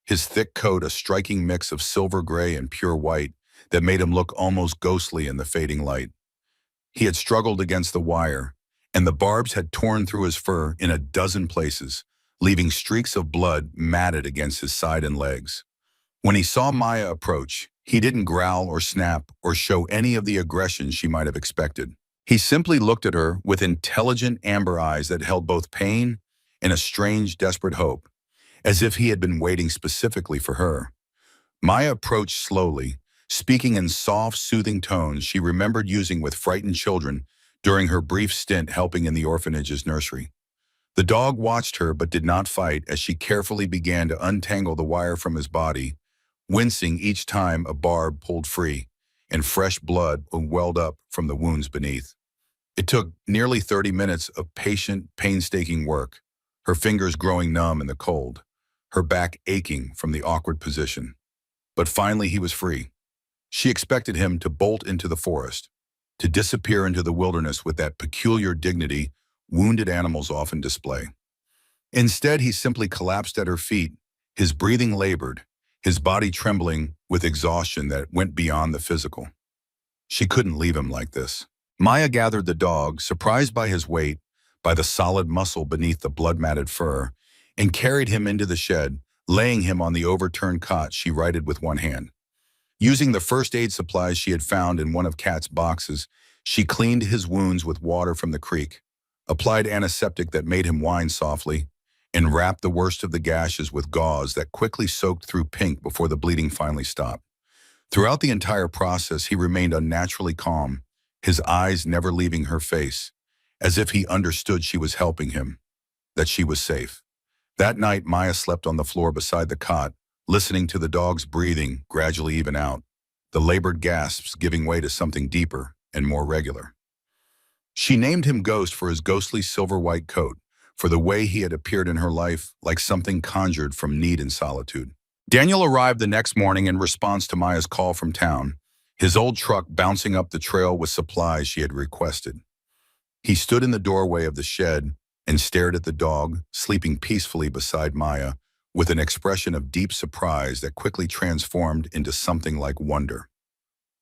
His thick coat a striking mix of silver gray and pure white that made him look almost ghostly in the fading light. He had struggled against the wire, and the barbs had torn through his fur in a dozen places, leaving streaks of blood matted against his side and legs. When he saw Maya approach, he didn't growl or snap or show any of the aggression she might have expected. He simply looked at her with intelligent amber eyes that held both pain and a strange, desperate hope, as if he had been waiting specifically for her. Maya approached slowly, speaking in soft, soothing tones she remembered using with frightened children during her brief stint helping in the orphanage's nursery. The dog watched her but did not fight as she carefully began to untangle the wire from his body, wincing each time a barb pulled free and fresh blood welled up from the wounds beneath. It took nearly 30 minutes of patient, painstaking work, her fingers growing numb in the cold, her back aching from the awkward position. But finally he was free. She expected him to bolt into the forest, to disappear into the wilderness with that peculiar dignity wounded animals often display. Instead, he simply collapsed at her feet, his breathing labored, his body trembling with exhaustion that went beyond the physical. She couldn't leave him like this. Maya gathered the dog, surprised by his weight, by the solid muscle beneath the blood-matted fur, and carried him into the shed, laying him on the overturned cot she righted with one hand. Using the first aid supplies she had found in one of Kat's boxes, she cleaned his wounds with water from the creek, applied antiseptic that made him whine softly, and wrapped the worst of the gashes with gauze that quickly soaked through pink before the bleeding finally stopped. Throughout the entire process, he remained unnaturally calm, his eyes never leaving her face, as if he understood she was helping him, that she was safe. That night, Maya slept on the floor beside the cot, listening to the dog's breathing gradually even out, the labored gasps giving way to something deeper and more regular. She named him Ghost for his ghostly silver-white coat, for the way he had appeared in her life like something conjured from need and solitude. Daniel arrived the next morning in response to Maya's call from town, his old truck bouncing up the trail with supplies she had requested. He stood in the doorway of the shed and stared at the dog, sleeping peacefully beside Maya, with an expression of deep surprise that quickly transformed into something like wonder.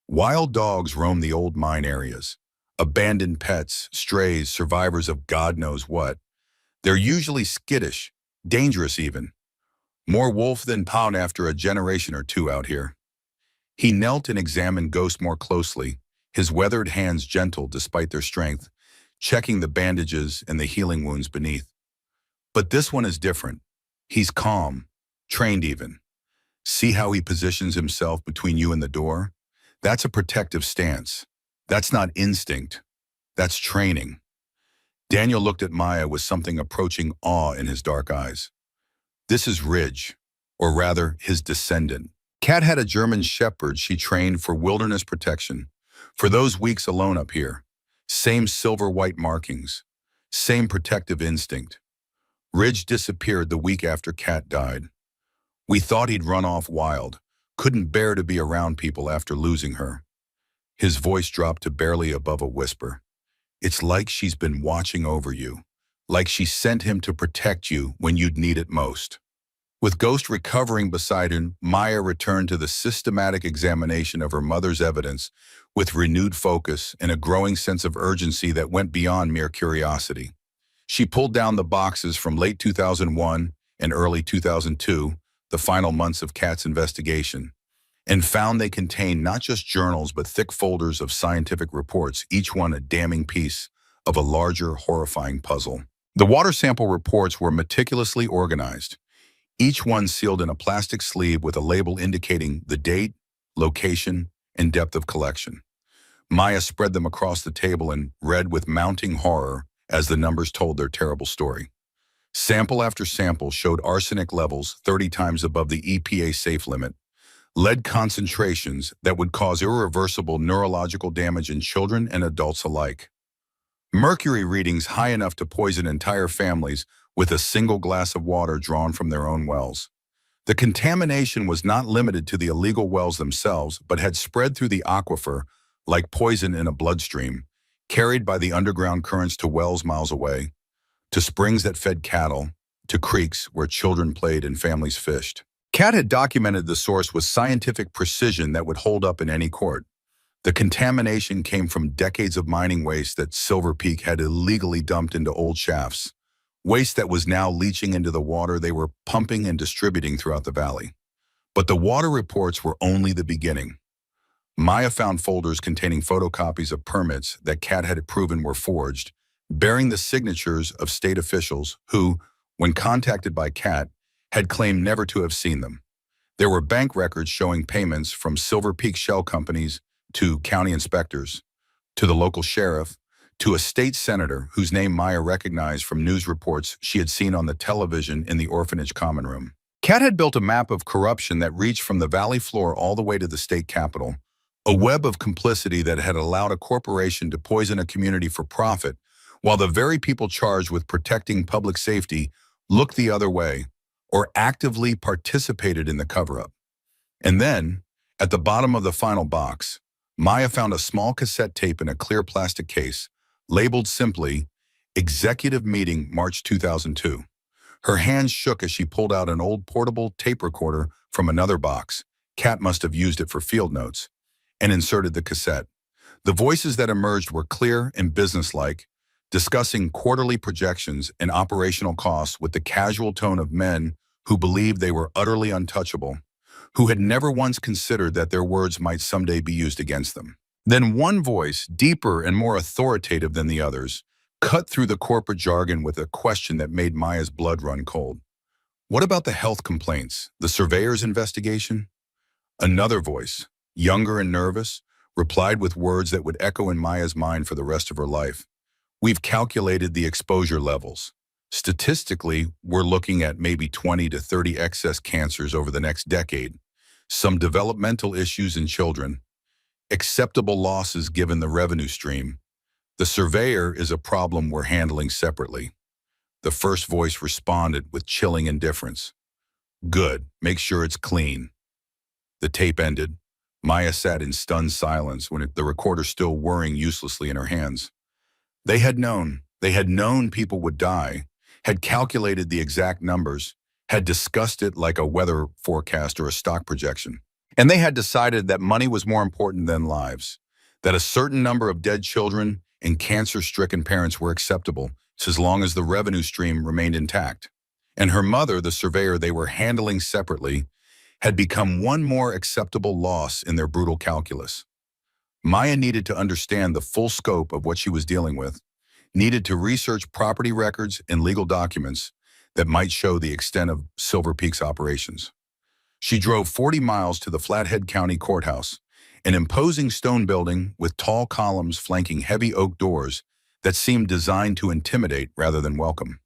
Wild dogs roam the old mine areas, abandoned pets, strays, survivors of God knows what. They're usually skittish, dangerous even. More wolf than pound after a generation or two out here. He knelt and examined Ghost more closely, his weathered hands gentle despite their strength, checking the bandages and the healing wounds beneath. But this one is different. He's calm, trained even. See how he positions himself between you and the door? That's a protective stance. That's not instinct. That's training. Daniel looked at Maya with something approaching awe in his dark eyes. This is Ridge, or rather, his descendant. Kat had a German shepherd she trained for wilderness protection, for those weeks alone up here. Same silver-white markings, same protective instinct. Ridge disappeared the week after Kat died. We thought he'd run off wild, couldn't bear to be around people after losing her. His voice dropped to barely above a whisper. It's like she's been watching over you, like she sent him to protect you when you'd need it most. With Ghost recovering beside him, Maya returned to the systematic examination of her mother's evidence with renewed focus and a growing sense of urgency that went beyond mere curiosity. She pulled down the boxes from late 2001 and early 2002, the final months of Kat's investigation, and found they contained not just journals but thick folders of scientific reports, each one a damning piece of a larger, horrifying puzzle. The water sample reports were meticulously organized, each one sealed in a plastic sleeve with a label indicating the date, location, and depth of collection. Maya spread them across the table and read with mounting horror as the numbers told their terrible story. Sample after sample showed arsenic levels 30 times above the EPA safe limit, lead concentrations that would cause irreversible neurological damage in children and adults alike. Mercury readings high enough to poison entire families with a single glass of water drawn from their own wells. The contamination was not limited to the illegal wells themselves, but had spread through the aquifer like poison in a bloodstream, carried by the underground currents to wells miles away, to springs that fed cattle, to creeks where children played and families fished. Cat had documented the source with scientific precision that would hold up in any court. The contamination came from decades of mining waste that Silver Peak had illegally dumped into old shafts, waste that was now leaching into the water they were pumping and distributing throughout the valley. But the water reports were only the beginning. Maya found folders containing photocopies of permits that Cat had proven were forged, bearing the signatures of state officials who, when contacted by Cat, had claimed never to have seen them. There were bank records showing payments from Silver Peak shell companies to county inspectors, to the local sheriff, to a state senator whose name Maya recognized from news reports she had seen on the television in the orphanage common room. Cat had built a map of corruption that reached from the valley floor all the way to the state capitol, a web of complicity that had allowed a corporation to poison a community for profit, while the very people charged with protecting public safety looked the other way or actively participated in the cover-up. And then, at the bottom of the final box, Maya found a small cassette tape in a clear plastic case, labeled simply, Executive Meeting, March 2002. Her hands shook as she pulled out an old portable tape recorder from another box. Cat must have used it for field notes, and inserted the cassette. The voices that emerged were clear and businesslike, discussing quarterly projections and operational costs with the casual tone of men who believed they were utterly untouchable, who had never once considered that their words might someday be used against them. Then one voice, deeper and more authoritative than the others, cut through the corporate jargon with a question that made Maya's blood run cold. What about the health complaints, the surveyor's investigation? Another voice, younger and nervous, replied with words that would echo in Maya's mind for the rest of her life. We've calculated the exposure levels. Statistically, we're looking at maybe 20 to 30 excess cancers over the next decade, some developmental issues in children, acceptable losses given the revenue stream. The surveyor is a problem we're handling separately. The first voice responded with chilling indifference. Good, make sure it's clean. The tape ended. Maya sat in stunned silence when the recorder still whirring uselessly in her hands. They had known people would die, had calculated the exact numbers, had discussed it like a weather forecast or a stock projection. And they had decided that money was more important than lives, that a certain number of dead children and cancer-stricken parents were acceptable as long as the revenue stream remained intact. And her mother, the surveyor they were handling separately, had become one more acceptable loss in their brutal calculus. Maya needed to understand the full scope of what she was dealing with, needed to research property records and legal documents that might show the extent of Silver Peak's operations. She drove 40 miles to the Flathead County Courthouse, an imposing stone building with tall columns flanking heavy oak doors that seemed designed to intimidate rather than welcome.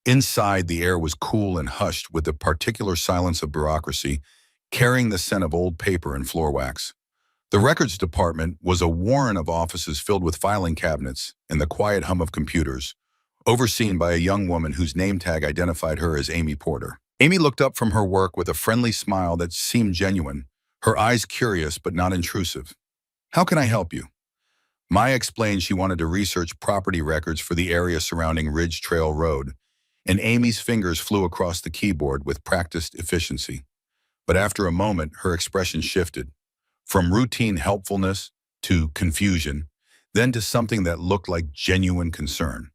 Inside, the air was cool and hushed with the particular silence of bureaucracy, carrying the scent of old paper and floor wax. The records department was a warren of offices filled with filing cabinets and the quiet hum of computers, overseen by a young woman whose name tag identified her as Amy Porter. Amy looked up from her work with a friendly smile that seemed genuine, her eyes curious but not intrusive. How can I help you? Maya explained she wanted to research property records for the area surrounding Ridge Trail Road, and Amy's fingers flew across the keyboard with practiced efficiency. But after a moment, her expression shifted, from routine helpfulness to confusion, then to something that looked like genuine concern.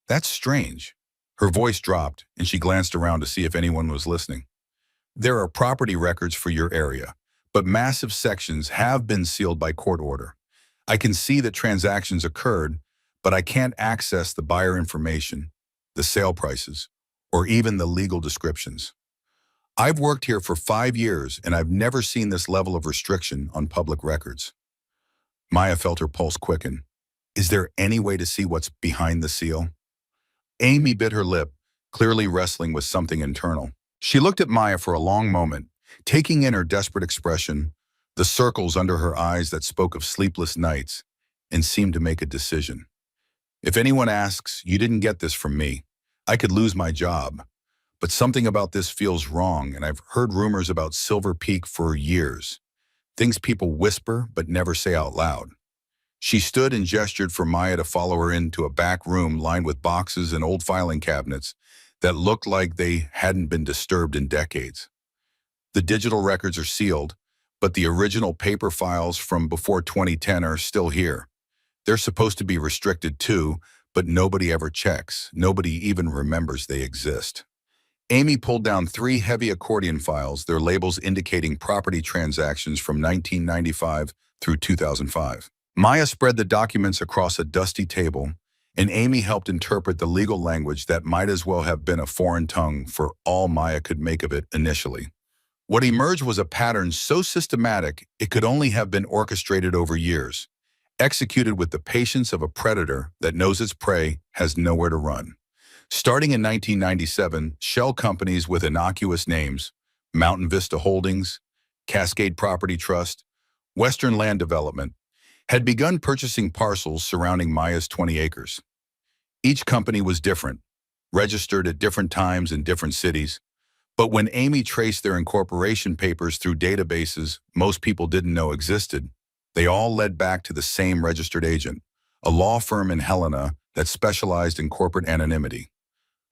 That's strange. Her voice dropped, and she glanced around to see if anyone was listening. There are property records for your area, but massive sections have been sealed by court order. I can see that transactions occurred, but I can't access the buyer information, the sale prices, or even the legal descriptions. I've worked here for 5 years and I've never seen this level of restriction on public records. Maya felt her pulse quicken. Is there any way to see what's behind the seal? Amy bit her lip, clearly wrestling with something internal. She looked at Maya for a long moment, taking in her desperate expression, the circles under her eyes that spoke of sleepless nights, and seemed to make a decision. If anyone asks, you didn't get this from me. I could lose my job. But something about this feels wrong, and I've heard rumors about Silver Peak for years. Things people whisper but never say out loud. She stood and gestured for Maya to follow her into a back room lined with boxes and old filing cabinets that looked like they hadn't been disturbed in decades. The digital records are sealed, but the original paper files from before 2010 are still here. They're supposed to be restricted too, but nobody ever checks. Nobody even remembers they exist. Amy pulled down 3 heavy accordion files, their labels indicating property transactions from 1995 through 2005. Maya spread the documents across a dusty table, and Amy helped interpret the legal language that might as well have been a foreign tongue for all Maya could make of it initially. What emerged was a pattern so systematic it could only have been orchestrated over years, executed with the patience of a predator that knows its prey has nowhere to run. Starting in 1997, shell companies with innocuous names, Mountain Vista Holdings, Cascade Property Trust, Western Land Development, had begun purchasing parcels surrounding Maya's 20 acres. Each company was different, registered at different times in different cities, but when Amy traced their incorporation papers through databases most people didn't know existed, they all led back to the same registered agent, a law firm in Helena that specialized in corporate anonymity.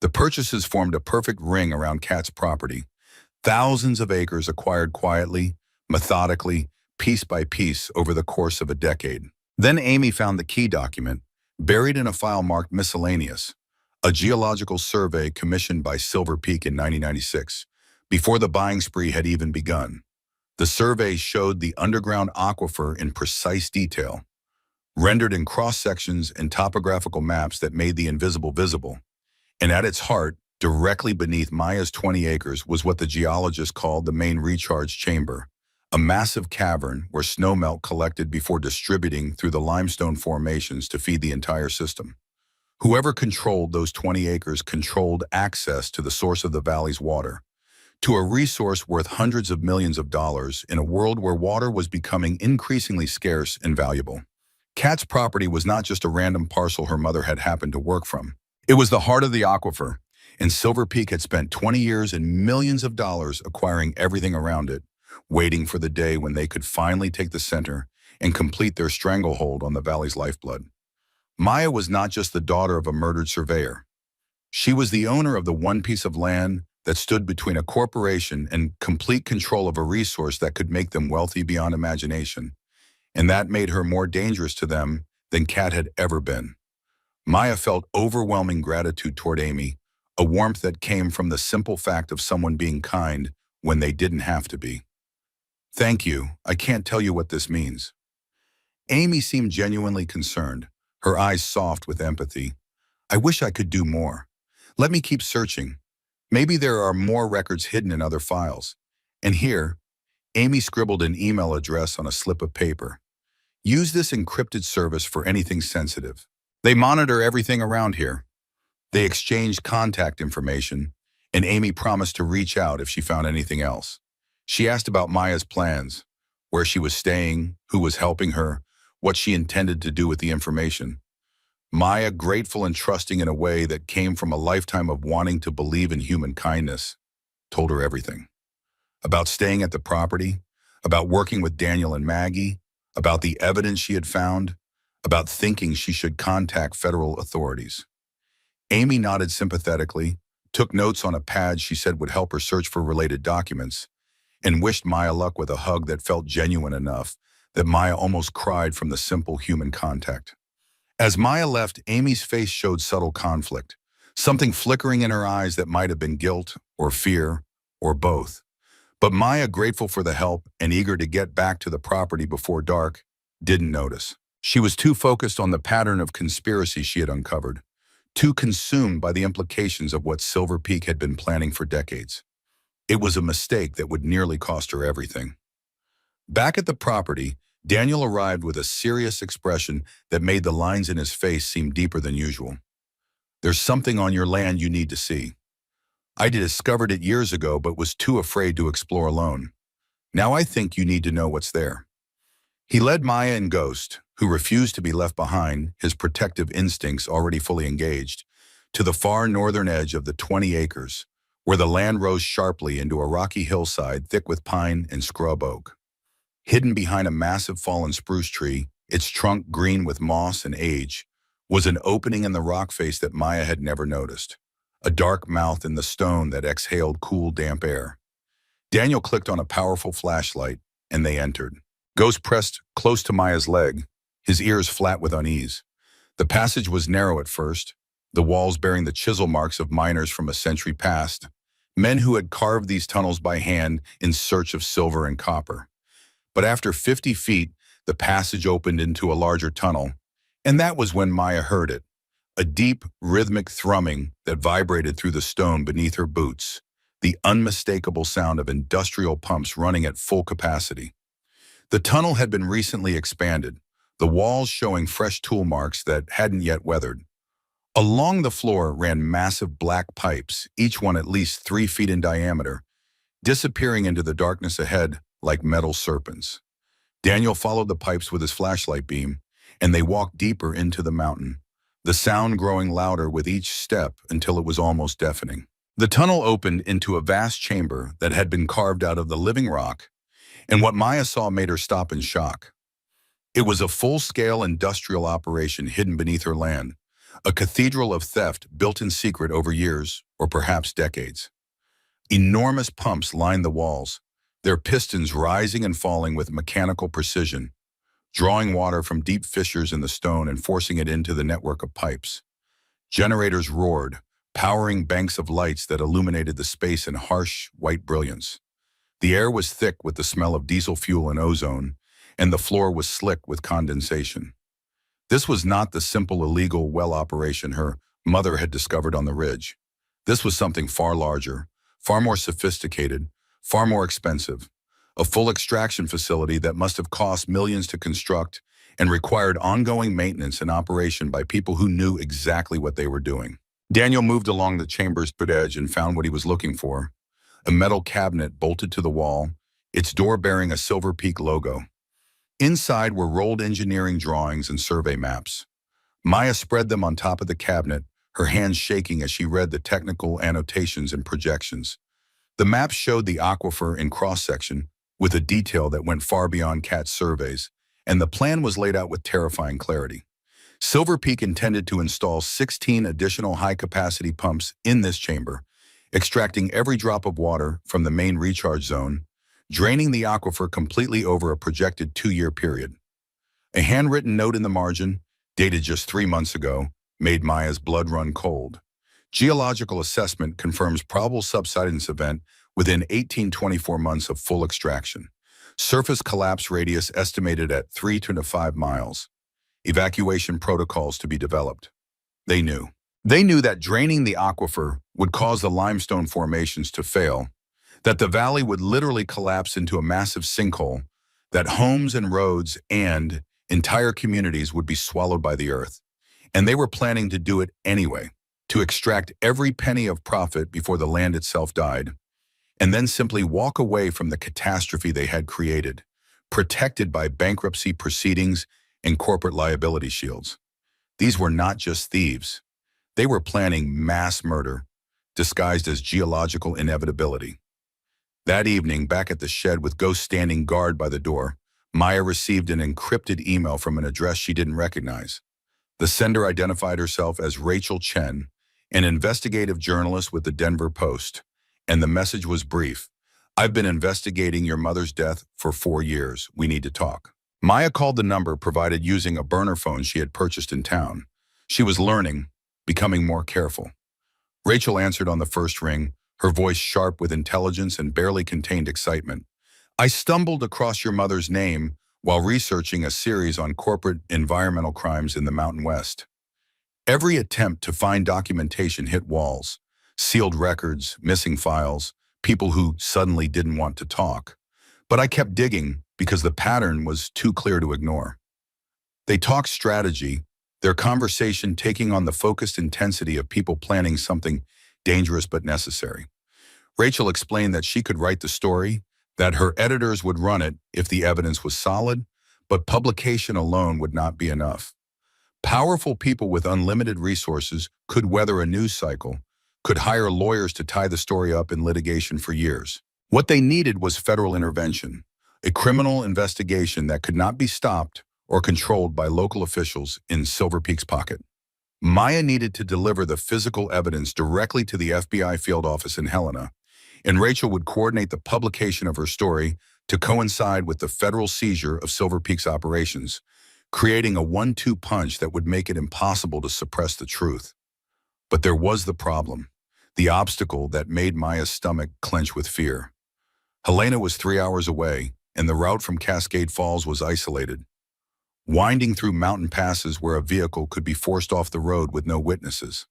The purchases formed a perfect ring around Kat's property, thousands of acres acquired quietly, methodically, piece by piece over the course of a decade. Then Amy found the key document, buried in a file marked miscellaneous, a geological survey commissioned by Silver Peak in 1996, before the buying spree had even begun. The survey showed the underground aquifer in precise detail, rendered in cross-sections and topographical maps that made the invisible visible. And at its heart, directly beneath Maya's 20 acres, was what the geologists called the main recharge chamber, a massive cavern where snowmelt collected before distributing through the limestone formations to feed the entire system. Whoever controlled those 20 acres controlled access to the source of the valley's water, to a resource worth hundreds of millions of dollars in a world where water was becoming increasingly scarce and valuable. Kat's property was not just a random parcel her mother had happened to work from. It was the heart of the aquifer, and Silver Peak had spent 20 years and millions of dollars acquiring everything around it, waiting for the day when they could finally take the center and complete their stranglehold on the valley's lifeblood. Maya was not just the daughter of a murdered surveyor. She was the owner of the one piece of land that stood between a corporation and complete control of a resource that could make them wealthy beyond imagination, and that made her more dangerous to them than Kat had ever been. Maya felt overwhelming gratitude toward Amy, a warmth that came from the simple fact of someone being kind when they didn't have to be. Thank you. I can't tell you what this means. Amy seemed genuinely concerned, her eyes soft with empathy. I wish I could do more. Let me keep searching. Maybe there are more records hidden in other files. And here, Amy scribbled an email address on a slip of paper. Use this encrypted service for anything sensitive. They monitor everything around here. They exchanged contact information, and Amy promised to reach out if she found anything else. She asked about Maya's plans, where she was staying, who was helping her, what she intended to do with the information. Maya, grateful and trusting in a way that came from a lifetime of wanting to believe in human kindness, told her everything. About staying at the property, about working with Daniel and Maggie, about the evidence she had found, about thinking she should contact federal authorities. Amy nodded sympathetically, took notes on a pad she said would help her search for related documents, and wished Maya luck with a hug that felt genuine enough that Maya almost cried from the simple human contact. As Maya left, Amy's face showed subtle conflict, something flickering in her eyes that might have been guilt or fear or both. But Maya, grateful for the help and eager to get back to the property before dark, didn't notice. She was too focused on the pattern of conspiracy she had uncovered, too consumed by the implications of what Silver Peak had been planning for decades. It was a mistake that would nearly cost her everything. Back at the property, Daniel arrived with a serious expression that made the lines in his face seem deeper than usual. "There's something on your land you need to see. I discovered it years ago but was too afraid to explore alone. Now I think you need to know what's there." He led Maya and Ghost, who refused to be left behind, his protective instincts already fully engaged, to the far northern edge of the 20 acres, where the land rose sharply into a rocky hillside thick with pine and scrub oak. Hidden behind a massive fallen spruce tree, its trunk green with moss and age, was an opening in the rock face that Maya had never noticed, a dark mouth in the stone that exhaled cool, damp air. Daniel clicked on a powerful flashlight, and they entered. Ghost pressed close to Maya's leg, his ears flat with unease. The passage was narrow at first, the walls bearing the chisel marks of miners from a century past, men who had carved these tunnels by hand in search of silver and copper. But after 50 feet, the passage opened into a larger tunnel, and that was when Maya heard it, a deep, rhythmic thrumming that vibrated through the stone beneath her boots, the unmistakable sound of industrial pumps running at full capacity. The tunnel had been recently expanded, the walls showing fresh tool marks that hadn't yet weathered. Along the floor ran massive black pipes, each one at least 3 feet in diameter, disappearing into the darkness ahead like metal serpents. Daniel followed the pipes with his flashlight beam, and they walked deeper into the mountain, the sound growing louder with each step until it was almost deafening. The tunnel opened into a vast chamber that had been carved out of the living rock, and what Maya saw made her stop in shock. It was a full-scale industrial operation hidden beneath her land, a cathedral of theft built in secret over years, or perhaps decades. Enormous pumps lined the walls, their pistons rising and falling with mechanical precision, drawing water from deep fissures in the stone and forcing it into the network of pipes. Generators roared, powering banks of lights that illuminated the space in harsh, white brilliance. The air was thick with the smell of diesel fuel and ozone, and the floor was slick with condensation. This was not the simple illegal well operation her mother had discovered on the ridge. This was something far larger, far more sophisticated, far more expensive, a full extraction facility that must have cost millions to construct and required ongoing maintenance and operation by people who knew exactly what they were doing. Daniel moved along the chamber's edge and found what he was looking for, a metal cabinet bolted to the wall, its door bearing a Silver Peak logo. Inside were rolled engineering drawings and survey maps. Maya spread them on top of the cabinet, her hands shaking as she read the technical annotations and projections. The maps showed the aquifer in cross-section, with a detail that went far beyond CAT surveys, and the plan was laid out with terrifying clarity. Silver Peak intended to install 16 additional high-capacity pumps in this chamber, extracting every drop of water from the main recharge zone, draining the aquifer completely over a projected 2-year period. A handwritten note in the margin, dated just 3 months ago, made Maya's blood run cold. Geological assessment confirms probable subsidence event within 18-24 months of full extraction. Surface collapse radius estimated at 3 to 5 miles. Evacuation protocols to be developed. They knew. They knew that draining the aquifer would cause the limestone formations to fail, that the valley would literally collapse into a massive sinkhole, that homes and roads and entire communities would be swallowed by the earth. And they were planning to do it anyway, to extract every penny of profit before the land itself died, and then simply walk away from the catastrophe they had created, protected by bankruptcy proceedings and corporate liability shields. These were not just thieves. They were planning mass murder, disguised as geological inevitability. That evening, back at the shed with Ghost standing guard by the door, Maya received an encrypted email from an address she didn't recognize. The sender identified herself as Rachel Chen, an investigative journalist with the Denver Post, and the message was brief. "I've been investigating your mother's death for 4 years. We need to talk." Maya called the number provided using a burner phone she had purchased in town. She was learning, becoming more careful. Rachel answered on the first ring, her voice sharp with intelligence and barely contained excitement. "I stumbled across your mother's name while researching a series on corporate environmental crimes in the Mountain West. Every attempt to find documentation hit walls, sealed records, missing files, people who suddenly didn't want to talk. But I kept digging because the pattern was too clear to ignore. They talked strategy, their conversation taking on the focused intensity of people planning something dangerous but necessary. Rachel explained that she could write the story, that her editors would run it if the evidence was solid, but publication alone would not be enough. Powerful people with unlimited resources could weather a news cycle, could hire lawyers to tie the story up in litigation for years. What they needed was federal intervention, a criminal investigation that could not be stopped or controlled by local officials in Silver Peak's pocket. Maya needed to deliver the physical evidence directly to the FBI field office in Helena, and Rachel would coordinate the publication of her story to coincide with the federal seizure of Silver Peak's operations, creating a 1-2 punch that would make it impossible to suppress the truth. But there was the problem, the obstacle that made Maya's stomach clench with fear. Helena was 3 hours away, and the route from Cascade Falls was isolated, winding through mountain passes where a vehicle could be forced off the road with no witnesses.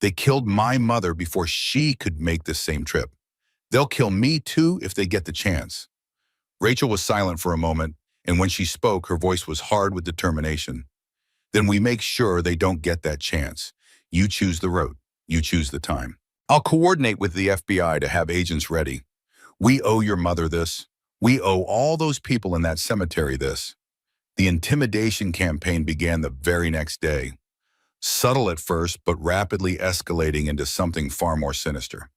They killed my mother before she could make this same trip. They'll kill me too if they get the chance. Rachel was silent for a moment, and when she spoke, her voice was hard with determination. Then we make sure they don't get that chance. You choose the route. You choose the time. I'll coordinate with the FBI to have agents ready. We owe your mother this. We owe all those people in that cemetery this. The intimidation campaign began the very next day. Subtle at first, but rapidly escalating into something far more sinister.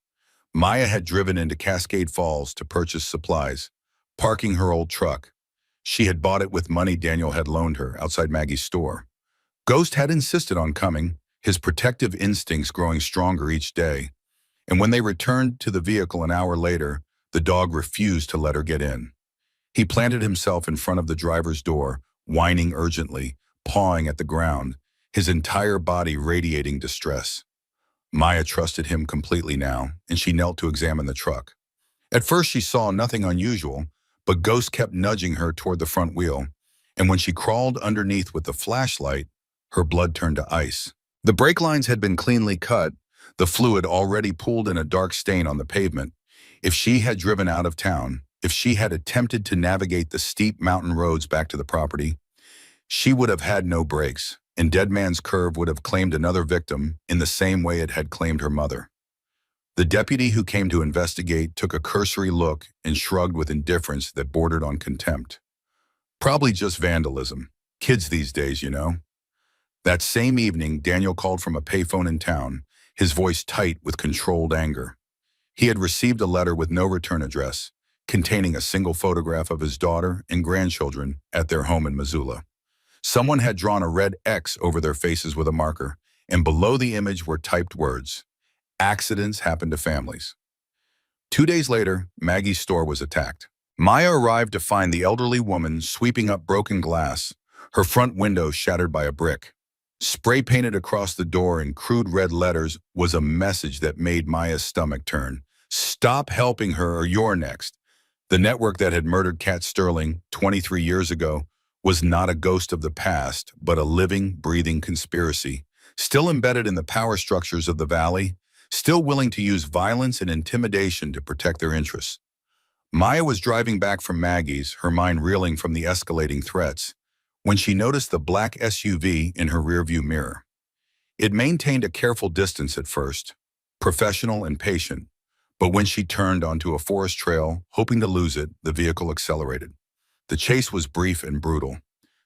Maya had driven into Cascade Falls to purchase supplies, parking her old truck. She had bought it with money Daniel had loaned her outside Maggie's store. Ghost had insisted on coming, his protective instincts growing stronger each day. And when they returned to the vehicle an hour later, the dog refused to let her get in. He planted himself in front of the driver's door, whining urgently, pawing at the ground, his entire body radiating distress. Maya trusted him completely now, and she knelt to examine the truck. At first she saw nothing unusual, but Ghost kept nudging her toward the front wheel, and when she crawled underneath with the flashlight, her blood turned to ice. The brake lines had been cleanly cut, the fluid already pooled in a dark stain on the pavement. If she had driven out of town, if she had attempted to navigate the steep mountain roads back to the property, she would have had no brakes, and Dead Man's Curve would have claimed another victim in the same way it had claimed her mother. The deputy who came to investigate took a cursory look and shrugged with indifference that bordered on contempt. Probably just vandalism. Kids these days, you know. That same evening, Daniel called from a payphone in town, his voice tight with controlled anger. He had received a letter with no return address, containing a single photograph of his daughter and grandchildren at their home in Missoula. Someone had drawn a red X over their faces with a marker, and below the image were typed words, "Accidents happen to families." 2 days later, Maggie's store was attacked. Maya arrived to find the elderly woman sweeping up broken glass, her front window shattered by a brick. Spray painted across the door in crude red letters was a message that made Maya's stomach turn. Stop helping her or you're next. The network that had murdered Kat Sterling 23 years ago was not a ghost of the past, but a living, breathing conspiracy, still embedded in the power structures of the valley, still willing to use violence and intimidation to protect their interests. Maya was driving back from Maggie's, her mind reeling from the escalating threats, when she noticed the black SUV in her rearview mirror. It maintained a careful distance at first, professional and patient, but when she turned onto a forest trail, hoping to lose it, the vehicle accelerated. The chase was brief and brutal.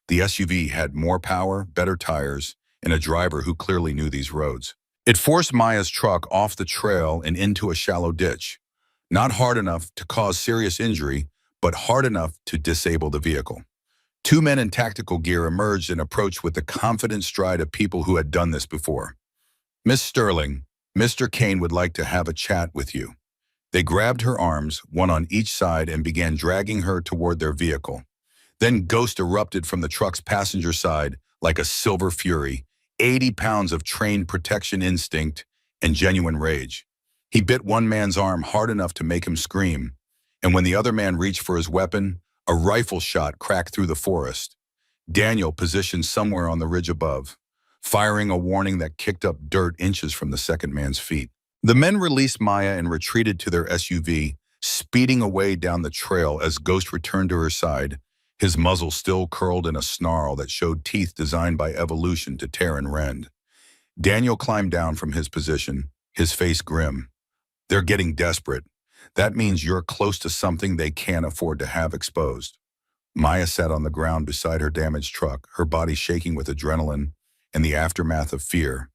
The SUV had more power, better tires, and a driver who clearly knew these roads. It forced Maya's truck off the trail and into a shallow ditch, not hard enough to cause serious injury, but hard enough to disable the vehicle. 2 men in tactical gear emerged and approached with the confident stride of people who had done this before. "Miss Sterling, Mr. Kane would like to have a chat with you." They grabbed her arms, one on each side, and began dragging her toward their vehicle. Then Ghost erupted from the truck's passenger side like a silver fury, 80 pounds of trained protection instinct and genuine rage. He bit one man's arm hard enough to make him scream, and when the other man reached for his weapon, a rifle shot cracked through the forest. Daniel positioned somewhere on the ridge above, firing a warning that kicked up dirt inches from the second man's feet. The men released Maya and retreated to their SUV, speeding away down the trail as Ghost returned to her side, his muzzle still curled in a snarl that showed teeth designed by evolution to tear and rend. Daniel climbed down from his position, his face grim. They're getting desperate. That means you're close to something they can't afford to have exposed. Maya sat on the ground beside her damaged truck, her body shaking with adrenaline and the aftermath of fear.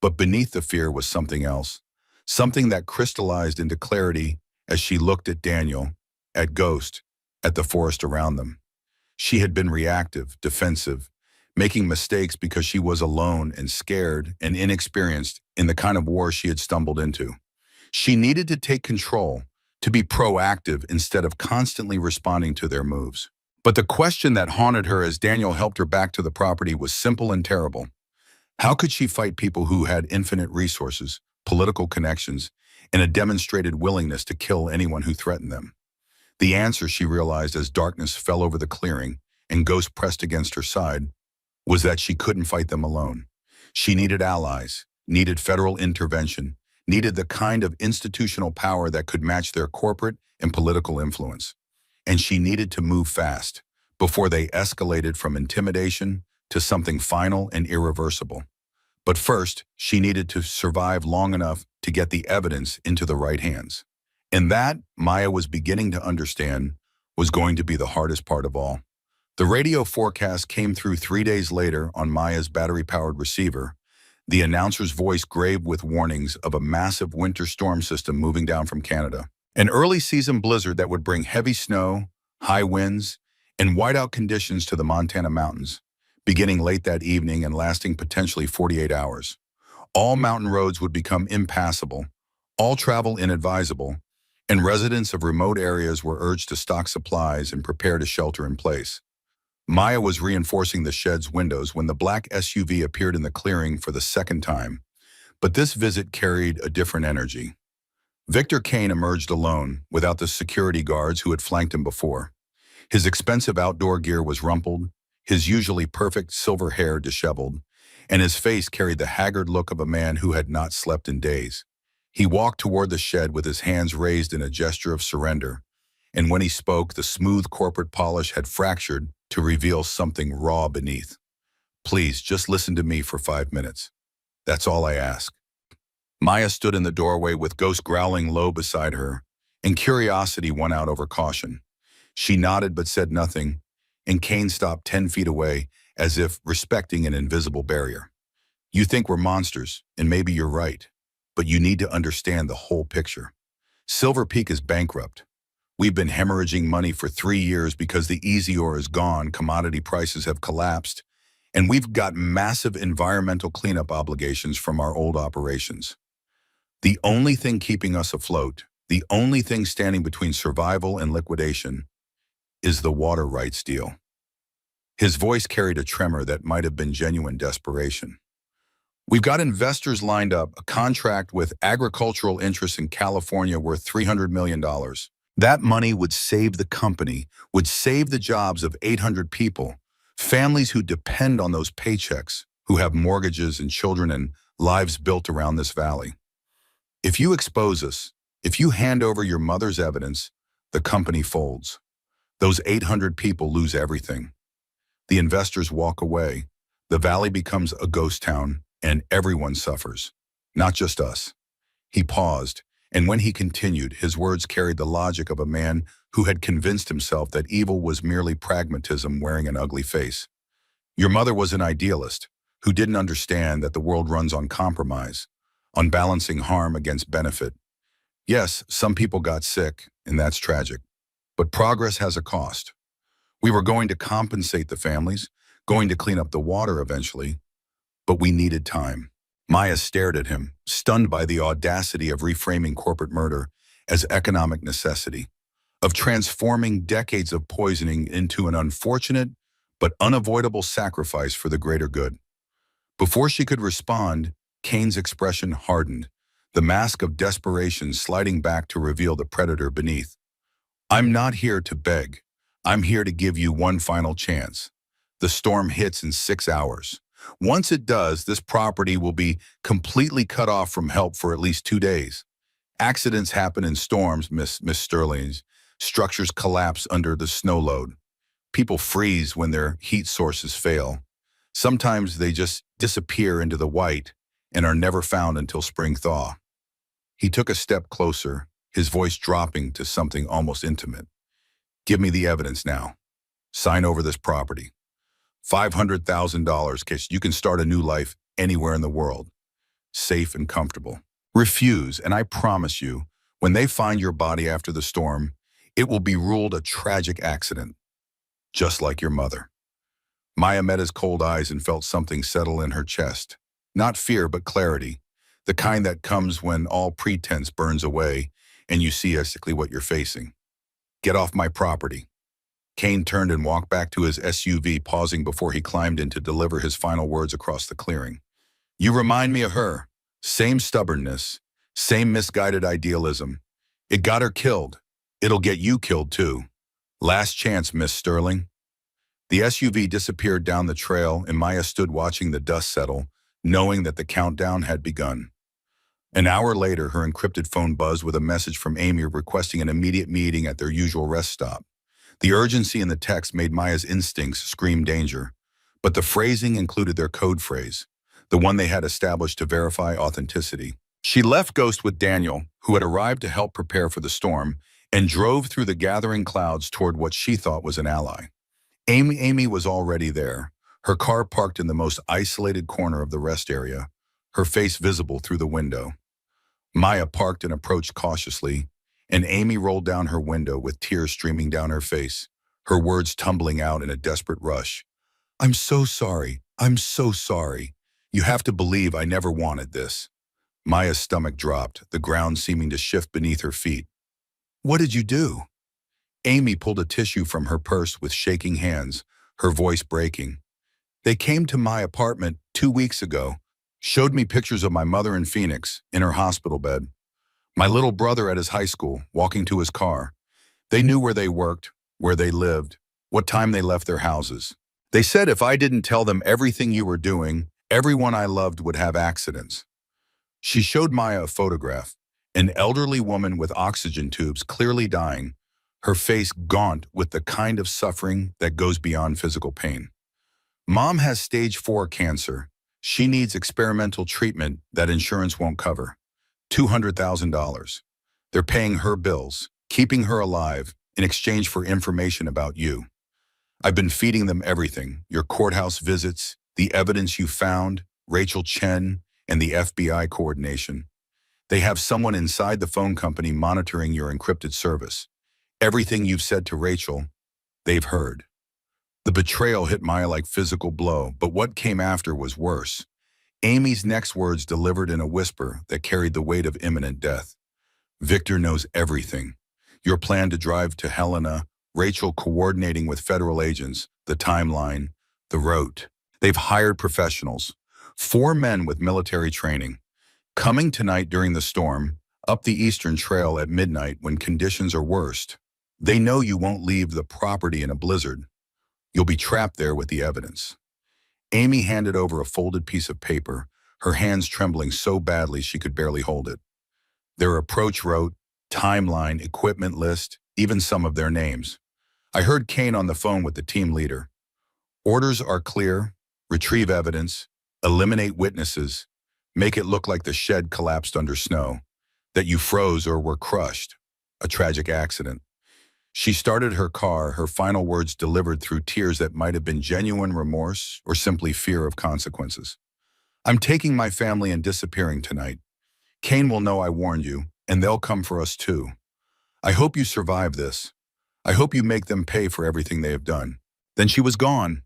But beneath the fear was something else, something that crystallized into clarity as she looked at Daniel, at Ghost, at the forest around them. She had been reactive, defensive, making mistakes because she was alone and scared and inexperienced in the kind of war she had stumbled into. She needed to take control, to be proactive instead of constantly responding to their moves. But the question that haunted her as Daniel helped her back to the property was simple and terrible. How could she fight people who had infinite resources, political connections, and a demonstrated willingness to kill anyone who threatened them? The answer, she realized as darkness fell over the clearing and Ghost pressed against her side, was that she couldn't fight them alone. She needed allies, needed federal intervention, needed the kind of institutional power that could match their corporate and political influence. And she needed to move fast, before they escalated from intimidation to something final and irreversible. But first, she needed to survive long enough to get the evidence into the right hands. And that, Maya was beginning to understand, was going to be the hardest part of all. The radio forecast came through 3 days later on Maya's battery-powered receiver, the announcer's voice grave with warnings of a massive winter storm system moving down from Canada. An early-season blizzard that would bring heavy snow, high winds, and whiteout conditions to the Montana mountains, beginning late that evening and lasting potentially 48 hours. All mountain roads would become impassable, all travel inadvisable, and residents of remote areas were urged to stock supplies and prepare to shelter in place. Maya was reinforcing the shed's windows when the black SUV appeared in the clearing for the second time, but this visit carried a different energy. Victor Kane emerged alone, without the security guards who had flanked him before. His expensive outdoor gear was rumpled, his usually perfect silver hair disheveled, and his face carried the haggard look of a man who had not slept in days. He walked toward the shed with his hands raised in a gesture of surrender, and when he spoke, the smooth corporate polish had fractured to reveal something raw beneath. Please, just listen to me for 5 minutes. That's all I ask. Maya stood in the doorway with Ghost growling low beside her, and curiosity won out over caution. She nodded but said nothing, and Kane stopped 10 feet away, as if respecting an invisible barrier. You think we're monsters, and maybe you're right, but you need to understand the whole picture. Silver Peak is bankrupt. We've been hemorrhaging money for 3 years because the easy ore is gone, commodity prices have collapsed, and we've got massive environmental cleanup obligations from our old operations. The only thing keeping us afloat, the only thing standing between survival and liquidation, is the water rights deal. His voice carried a tremor that might have been genuine desperation. We've got investors lined up, a contract with agricultural interests in California worth $300 million. That money would save the company, would save the jobs of 800 people, families who depend on those paychecks, who have mortgages and children and lives built around this valley. If you expose us, if you hand over your mother's evidence, the company folds. Those 800 people lose everything. The investors walk away. The valley becomes a ghost town, and everyone suffers, not just us. He paused, and when he continued, his words carried the logic of a man who had convinced himself that evil was merely pragmatism wearing an ugly face. Your mother was an idealist who didn't understand that the world runs on compromise, on balancing harm against benefit. Yes, some people got sick, and that's tragic. But progress has a cost. We were going to compensate the families, going to clean up the water eventually, but we needed time. Maya stared at him, stunned by the audacity of reframing corporate murder as economic necessity, of transforming decades of poisoning into an unfortunate but unavoidable sacrifice for the greater good. Before she could respond, Kane's expression hardened, the mask of desperation sliding back to reveal the predator beneath. I'm not here to beg. I'm here to give you one final chance. The storm hits in 6 hours. Once it does, this property will be completely cut off from help for at least 2 days. Accidents happen in storms, Miss Sterling. Structures collapse under the snow load. People freeze when their heat sources fail. Sometimes they just disappear into the white and are never found until spring thaw. He took a step closer, his voice dropping to something almost intimate. Give me the evidence now. Sign over this property. $500,000 case you can start a new life anywhere in the world, safe and comfortable. Refuse, and I promise you, when they find your body after the storm, it will be ruled a tragic accident, just like your mother. Maya met his cold eyes and felt something settle in her chest. Not fear, but clarity, the kind that comes when all pretense burns away and you see exactly what you're facing. Get off my property. Kane turned and walked back to his SUV, pausing before he climbed in to deliver his final words across the clearing. You remind me of her. Same stubbornness, same misguided idealism. It got her killed. It'll get you killed too. Last chance, Miss Sterling. The SUV disappeared down the trail and Maya stood watching the dust settle, knowing that the countdown had begun. An hour later, her encrypted phone buzzed with a message from Amy requesting an immediate meeting at their usual rest stop. The urgency in the text made Maya's instincts scream danger, but the phrasing included their code phrase, the one they had established to verify authenticity. She left Ghost with Daniel, who had arrived to help prepare for the storm, and drove through the gathering clouds toward what she thought was an ally. Amy was already there, her car parked in the most isolated corner of the rest area, her face visible through the window. Maya parked and approached cautiously, and Amy rolled down her window with tears streaming down her face, her words tumbling out in a desperate rush. I'm so sorry. I'm so sorry. You have to believe I never wanted this. Maya's stomach dropped, the ground seeming to shift beneath her feet. What did you do? Amy pulled a tissue from her purse with shaking hands, her voice breaking. They came to my apartment 2 weeks ago, showed me pictures of my mother in Phoenix, in her hospital bed. My little brother at his high school, walking to his car. They knew where they worked, where they lived, what time they left their houses. They said if I didn't tell them everything you were doing, everyone I loved would have accidents. She showed Maya a photograph, an elderly woman with oxygen tubes clearly dying, her face gaunt with the kind of suffering that goes beyond physical pain. Mom has stage 4 cancer. She needs experimental treatment that insurance won't cover. $200,000. They're paying her bills, keeping her alive, in exchange for information about you. I've been feeding them everything, your courthouse visits, the evidence you found, Rachel Chen, and the FBI coordination. They have someone inside the phone company monitoring your encrypted service. Everything you've said to Rachel, they've heard. The betrayal hit Maya like physical blow, but what came after was worse. Amy's next words delivered in a whisper that carried the weight of imminent death. Victor knows everything. Your plan to drive to Helena, Rachel coordinating with federal agents, the timeline, the route. They've hired professionals, 4 men with military training, coming tonight during the storm, up the Eastern Trail at midnight when conditions are worst. They know you won't leave the property in a blizzard. You'll be trapped there with the evidence. Amy handed over a folded piece of paper, her hands trembling so badly she could barely hold it. Their approach wrote, timeline, equipment list, even some of their names. I heard Kane on the phone with the team leader. Orders are clear, retrieve evidence, eliminate witnesses, make it look like the shed collapsed under snow, that you froze or were crushed, a tragic accident. She started her car, her final words delivered through tears that might have been genuine remorse or simply fear of consequences. I'm taking my family and disappearing tonight. Kane will know I warned you, and they'll come for us too. I hope you survive this. I hope you make them pay for everything they have done. Then she was gone,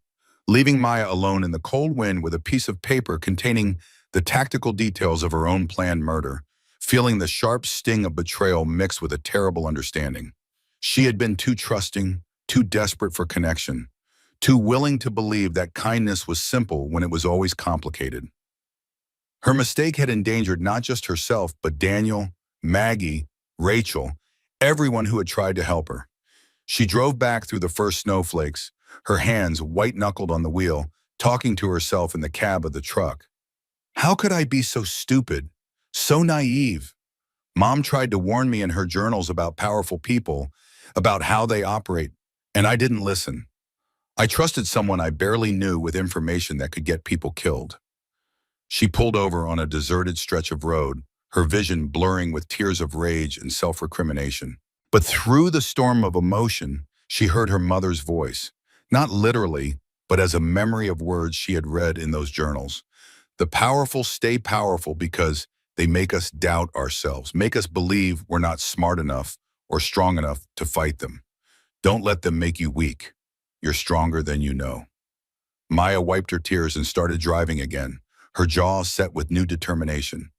leaving Maya alone in the cold wind with a piece of paper containing the tactical details of her own planned murder, feeling the sharp sting of betrayal mixed with a terrible understanding. She had been too trusting, too desperate for connection, too willing to believe that kindness was simple when it was always complicated. Her mistake had endangered not just herself, but Daniel, Maggie, Rachel, everyone who had tried to help her. She drove back through the first snowflakes, her hands white-knuckled on the wheel, talking to herself in the cab of the truck. How could I be so stupid? So naive? Mom tried to warn me in her journals about powerful people, about how they operate, and I didn't listen. I trusted someone I barely knew with information that could get people killed. She pulled over on a deserted stretch of road, her vision blurring with tears of rage and self-recrimination. But through the storm of emotion, she heard her mother's voice, not literally, but as a memory of words she had read in those journals. The powerful stay powerful because they make us doubt ourselves, make us believe we're not smart enough or strong enough to fight them. Don't let them make you weak. You're stronger than you know. Maya wiped her tears and started driving again, her jaw set with new determination.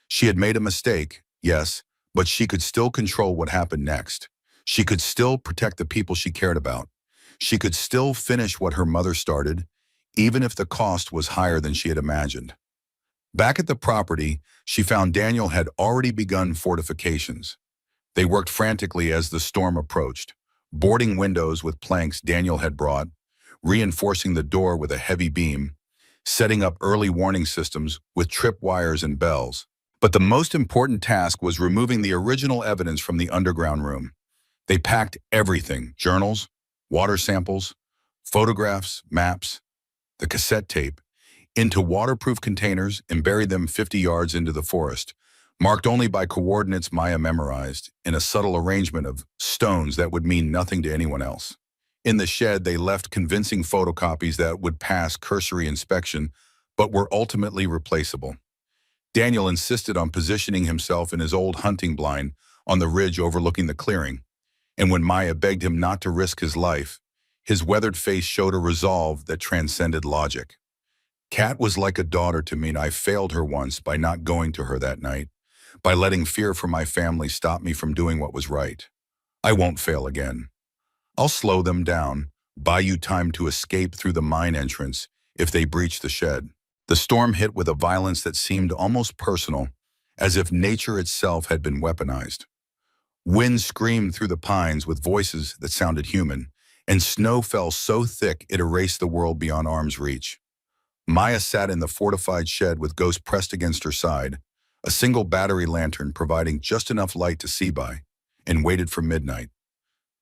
She had made a mistake, yes, but she could still control what happened next. She could still protect the people she cared about. She could still finish what her mother started, even if the cost was higher than she had imagined. Back at the property, she found Daniel had already begun fortifications. They worked frantically as the storm approached, boarding windows with planks Daniel had brought, reinforcing the door with a heavy beam, setting up early warning systems with tripwires and bells. But the most important task was removing the original evidence from the underground room. They packed everything: journals, water samples, photographs, maps, the cassette tape, into waterproof containers and buried them 50 yards into the forest, marked only by coordinates Maya memorized, in a subtle arrangement of stones that would mean nothing to anyone else. In the shed, they left convincing photocopies that would pass cursory inspection, but were ultimately replaceable. Daniel insisted on positioning himself in his old hunting blind on the ridge overlooking the clearing, and when Maya begged him not to risk his life, his weathered face showed a resolve that transcended logic. Kat was like a daughter to me, and I failed her once by not going to her that night, by letting fear for my family stop me from doing what was right. I won't fail again. I'll slow them down, buy you time to escape through the mine entrance if they breach the shed. The storm hit with a violence that seemed almost personal, as if nature itself had been weaponized. Wind screamed through the pines with voices that sounded human, and snow fell so thick it erased the world beyond arm's reach. Maya sat in the fortified shed with Ghost pressed against her side, a single battery lantern providing just enough light to see by, and waited for midnight.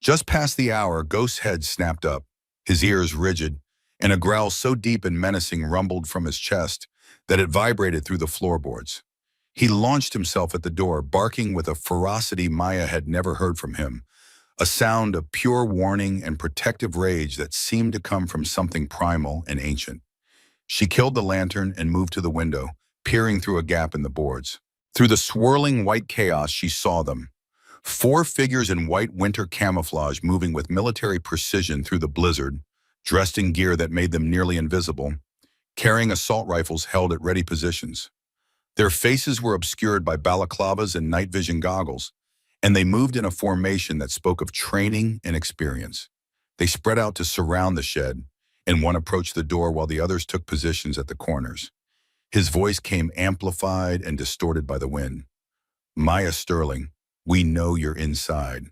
Just past the hour, Ghost's head snapped up, his ears rigid, and a growl so deep and menacing rumbled from his chest that it vibrated through the floorboards. He launched himself at the door, barking with a ferocity Maya had never heard from him, a sound of pure warning and protective rage that seemed to come from something primal and ancient. She killed the lantern and moved to the window, peering through a gap in the boards. Through the swirling white chaos, she saw them. 4 figures in white winter camouflage moving with military precision through the blizzard, dressed in gear that made them nearly invisible, carrying assault rifles held at ready positions. Their faces were obscured by balaclavas and night vision goggles, and they moved in a formation that spoke of training and experience. They spread out to surround the shed, and one approached the door while the others took positions at the corners. His voice came amplified and distorted by the wind. "Maya Sterling, we know you're inside.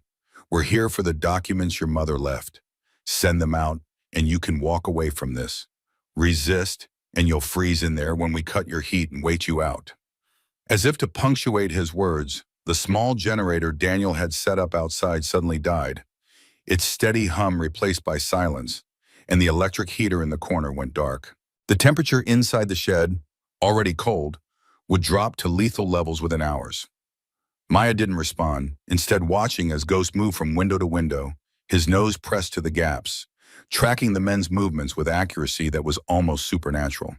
We're here for the documents your mother left. Send them out, and you can walk away from this. Resist, and you'll freeze in there when we cut your heat and wait you out." As if to punctuate his words, the small generator Daniel had set up outside suddenly died, its steady hum replaced by silence, and the electric heater in the corner went dark. The temperature inside the shed, already cold, would drop to lethal levels within hours. Maya didn't respond, instead watching as Ghost moved from window to window, his nose pressed to the gaps, tracking the men's movements with accuracy that was almost supernatural.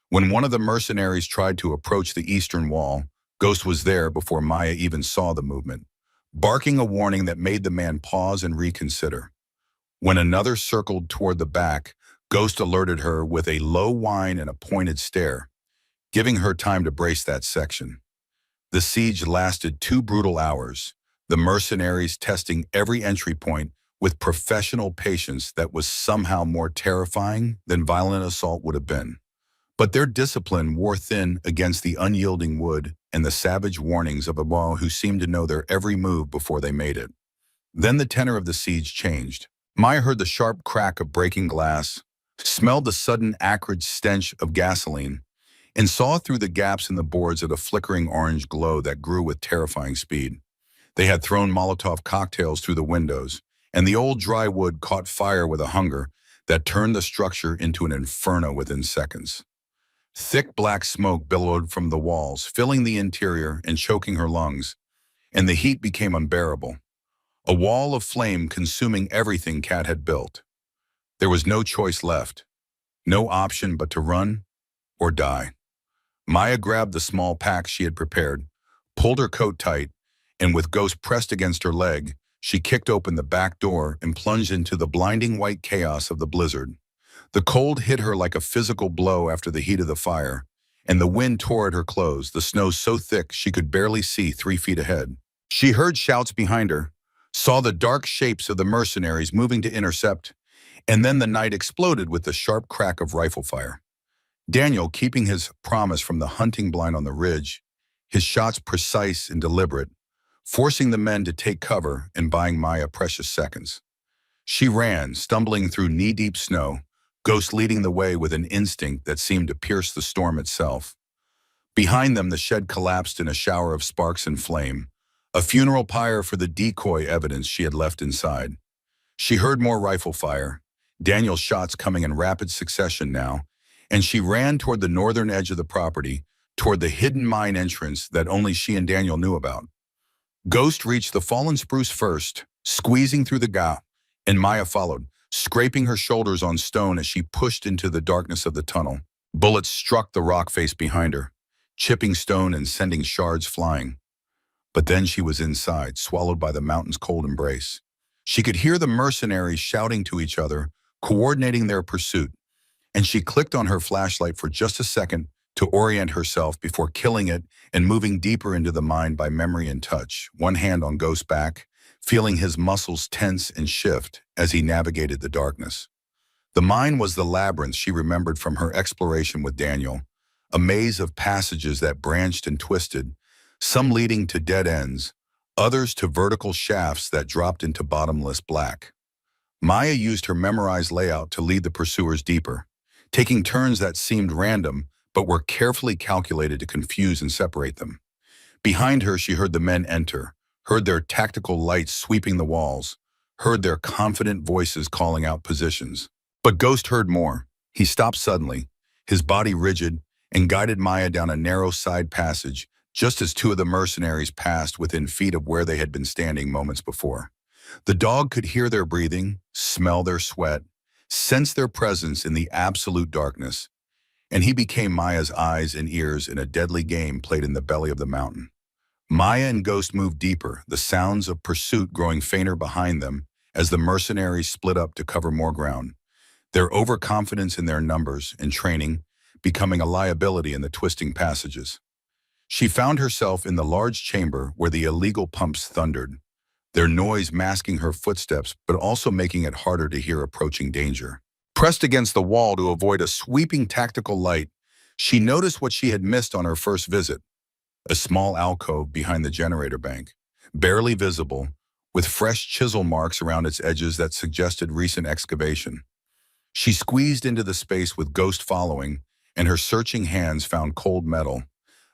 When one of the mercenaries tried to approach the eastern wall, Ghost was there before Maya even saw the movement, barking a warning that made the man pause and reconsider. When another circled toward the back, Ghost alerted her with a low whine and a pointed stare, giving her time to brace that section. The siege lasted 2 brutal hours, the mercenaries testing every entry point with professional patience that was somehow more terrifying than violent assault would have been. But their discipline wore thin against the unyielding wood and the savage warnings of a wall who seemed to know their every move before they made it. Then the tenor of the siege changed. Maya heard the sharp crack of breaking glass, smelled the sudden acrid stench of gasoline, and saw through the gaps in the boards at a flickering orange glow that grew with terrifying speed. They had thrown Molotov cocktails through the windows, and the old dry wood caught fire with a hunger that turned the structure into an inferno within seconds. Thick black smoke billowed from the walls, filling the interior and choking her lungs, and the heat became unbearable. A wall of flame consuming everything Kat had built. There was no choice left, no option but to run or die. Maya grabbed the small pack she had prepared, pulled her coat tight, and with Ghost pressed against her leg, she kicked open the back door and plunged into the blinding white chaos of the blizzard. The cold hit her like a physical blow after the heat of the fire, and the wind tore at her clothes, the snow so thick she could barely see 3 feet ahead. She heard shouts behind her, saw the dark shapes of the mercenaries moving to intercept, and then the night exploded with the sharp crack of rifle fire. Daniel, keeping his promise from the hunting blind on the ridge, his shots precise and deliberate, forcing the men to take cover and buying Maya precious seconds. She ran, stumbling through knee-deep snow, Ghost leading the way with an instinct that seemed to pierce the storm itself. Behind them, the shed collapsed in a shower of sparks and flame, a funeral pyre for the decoy evidence she had left inside. She heard more rifle fire, Daniel's shots coming in rapid succession now, and she ran toward the northern edge of the property, toward the hidden mine entrance that only she and Daniel knew about. Ghost reached the fallen spruce first, squeezing through the gap, and Maya followed, scraping her shoulders on stone as she pushed into the darkness of the tunnel. Bullets struck the rock face behind her, chipping stone and sending shards flying. But then she was inside, swallowed by the mountain's cold embrace. She could hear the mercenaries shouting to each other, coordinating their pursuit, and she clicked on her flashlight for just a second to orient herself before killing it and moving deeper into the mind by memory and touch, one hand on Ghost's back, feeling his muscles tense and shift as he navigated the darkness. The mine was the labyrinth she remembered from her exploration with Daniel, a maze of passages that branched and twisted, some leading to dead ends, others to vertical shafts that dropped into bottomless black. Maya used her memorized layout to lead the pursuers deeper, taking turns that seemed random but were carefully calculated to confuse and separate them. Behind her, she heard the men enter, heard their tactical lights sweeping the walls, heard their confident voices calling out positions. But Ghost heard more. He stopped suddenly, his body rigid, and guided Maya down a narrow side passage just as two of the mercenaries passed within feet of where they had been standing moments before. The dog could hear their breathing, smell their sweat, sense their presence in the absolute darkness, and he became Maya's eyes and ears in a deadly game played in the belly of the mountain. Maya and Ghost moved deeper, the sounds of pursuit growing fainter behind them as the mercenaries split up to cover more ground, their overconfidence in their numbers and training becoming a liability in the twisting passages. She found herself in the large chamber where the illegal pumps thundered, their noise masking her footsteps but also making it harder to hear approaching danger. Pressed against the wall to avoid a sweeping tactical light, she noticed what she had missed on her first visit, a small alcove behind the generator bank, barely visible, with fresh chisel marks around its edges that suggested recent excavation. She squeezed into the space with Ghost following, and her searching hands found cold metal,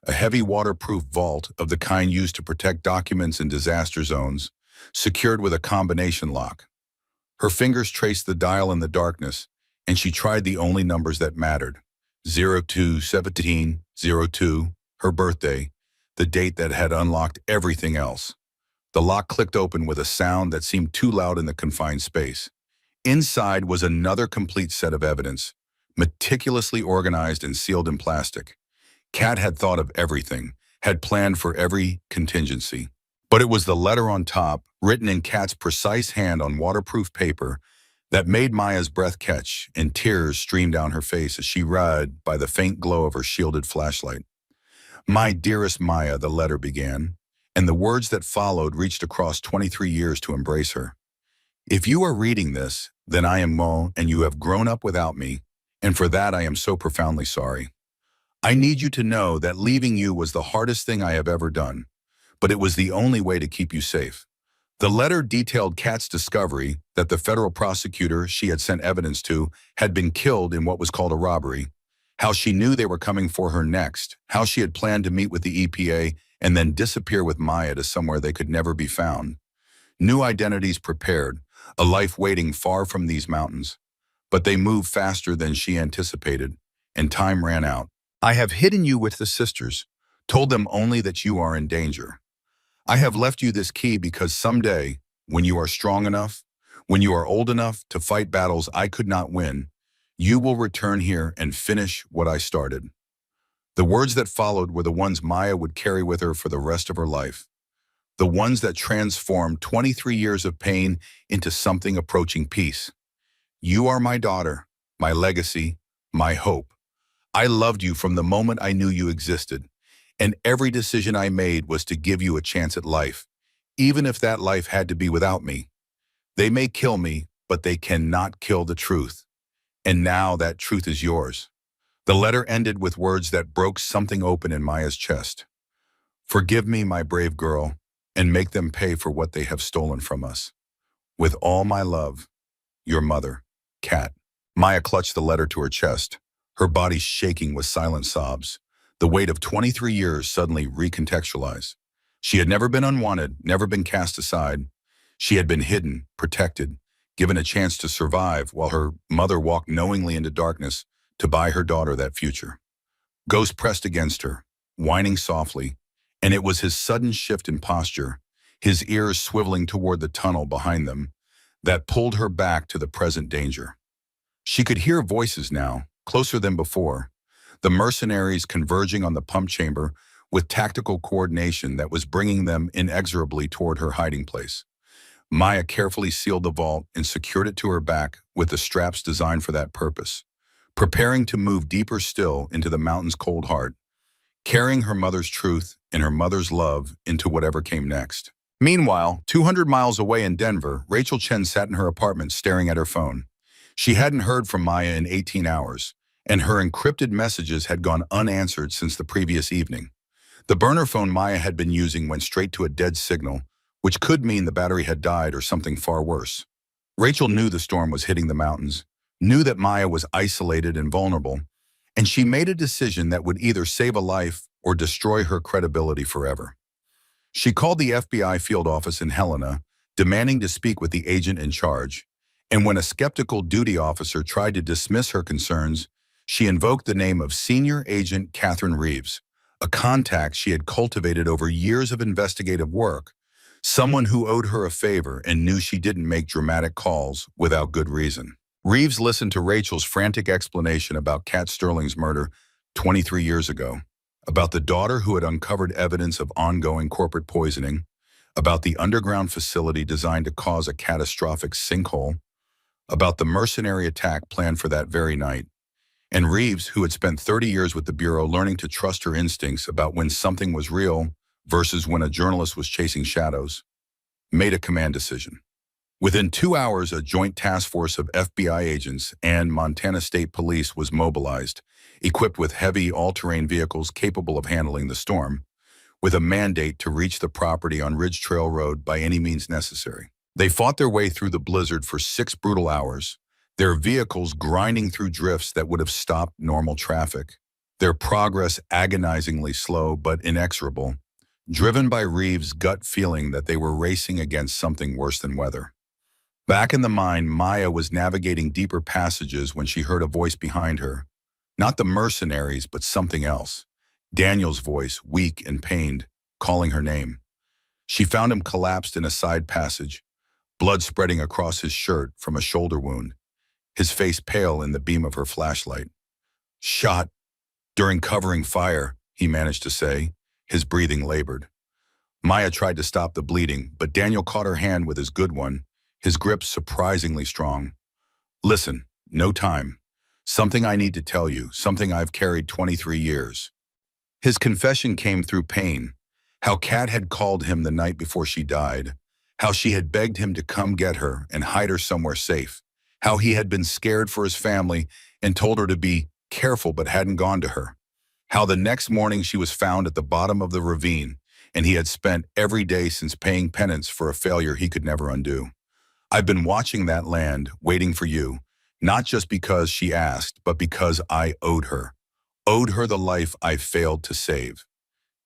a heavy waterproof vault of the kind used to protect documents in disaster zones, secured with a combination lock. Her fingers traced the dial in the darkness, and she tried the only numbers that mattered. 02-17-02, her birthday, the date that had unlocked everything else. The lock clicked open with a sound that seemed too loud in the confined space. Inside was another complete set of evidence, meticulously organized and sealed in plastic. Kat had thought of everything, had planned for every contingency. But it was the letter on top, written in Kat's precise hand on waterproof paper, that made Maya's breath catch, and tears streamed down her face as she read by the faint glow of her shielded flashlight. "My dearest Maya," the letter began, and the words that followed reached across 23 years to embrace her. "If you are reading this, then I am Mo, and you have grown up without me, and for that I am so profoundly sorry. I need you to know that leaving you was the hardest thing I have ever done, but it was the only way to keep you safe. The letter detailed Kat's discovery that the federal prosecutor she had sent evidence to had been killed in what was called a robbery, how she knew they were coming for her next, how she had planned to meet with the EPA and then disappear with Maya to somewhere they could never be found. New identities prepared, a life waiting far from these mountains. But they moved faster than she anticipated, and time ran out. I have hidden you with the sisters, told them only that you are in danger. I have left you this key because someday, when you are strong enough, when you are old enough to fight battles I could not win, you will return here and finish what I started. The words that followed were the ones Maya would carry with her for the rest of her life. The ones that transformed 23 years of pain into something approaching peace. You are my daughter, my legacy, my hope. I loved you from the moment I knew you existed, and every decision I made was to give you a chance at life, even if that life had to be without me. They may kill me, but they cannot kill the truth. And now that truth is yours. The letter ended with words that broke something open in Maya's chest. Forgive me, my brave girl, and make them pay for what they have stolen from us. With all my love, your mother, Kat. Maya clutched the letter to her chest, her body shaking with silent sobs. The weight of 23 years suddenly recontextualized. She had never been unwanted, never been cast aside. She had been hidden, protected, given a chance to survive while her mother walked knowingly into darkness to buy her daughter that future. Ghost pressed against her, whining softly, and it was his sudden shift in posture, his ears swiveling toward the tunnel behind them, that pulled her back to the present danger. She could hear voices now, closer than before, the mercenaries converging on the pump chamber with tactical coordination that was bringing them inexorably toward her hiding place. Maya carefully sealed the vault and secured it to her back with the straps designed for that purpose, preparing to move deeper still into the mountain's cold heart, carrying her mother's truth and her mother's love into whatever came next. Meanwhile, 200 miles away in Denver, Rachel Chen sat in her apartment staring at her phone. She hadn't heard from Maya in 18 hours, and her encrypted messages had gone unanswered since the previous evening. The burner phone Maya had been using went straight to a dead signal, which could mean the battery had died or something far worse. Rachel knew the storm was hitting the mountains, knew that Maya was isolated and vulnerable, and she made a decision that would either save a life or destroy her credibility forever. She called the FBI field office in Helena, demanding to speak with the agent in charge, and when a skeptical duty officer tried to dismiss her concerns, she invoked the name of Senior Agent Catherine Reeves, a contact she had cultivated over years of investigative work, someone who owed her a favor and knew she didn't make dramatic calls without good reason. Reeves listened to Rachel's frantic explanation about Kat Sterling's murder 23 years ago, about the daughter who had uncovered evidence of ongoing corporate poisoning, about the underground facility designed to cause a catastrophic sinkhole, about the mercenary attack planned for that very night. And Reeves, who had spent 30 years with the Bureau learning to trust her instincts about when something was real versus when a journalist was chasing shadows, made a command decision. Within 2 hours, a joint task force of FBI agents and Montana State Police was mobilized, equipped with heavy all-terrain vehicles capable of handling the storm, with a mandate to reach the property on Ridge Trail Road by any means necessary. They fought their way through the blizzard for 6 brutal hours, their vehicles grinding through drifts that would have stopped normal traffic, their progress agonizingly slow but inexorable, driven by Reeves' gut feeling that they were racing against something worse than weather. Back in the mine, Maya was navigating deeper passages when she heard a voice behind her. Not the mercenaries, but something else. Daniel's voice, weak and pained, calling her name. She found him collapsed in a side passage, blood spreading across his shirt from a shoulder wound, his face pale in the beam of her flashlight. Shot during covering fire, he managed to say, his breathing labored. Maya tried to stop the bleeding, but Daniel caught her hand with his good one, his grip surprisingly strong. Listen, no time. Something I need to tell you, something I've carried 23 years. His confession came through pain, how Kat had called him the night before she died, how she had begged him to come get her and hide her somewhere safe, how he had been scared for his family and told her to be careful but hadn't gone to her, how the next morning she was found at the bottom of the ravine and he had spent every day since paying penance for a failure he could never undo. I've been watching that land, waiting for you, not just because she asked, but because I owed her the life I failed to save.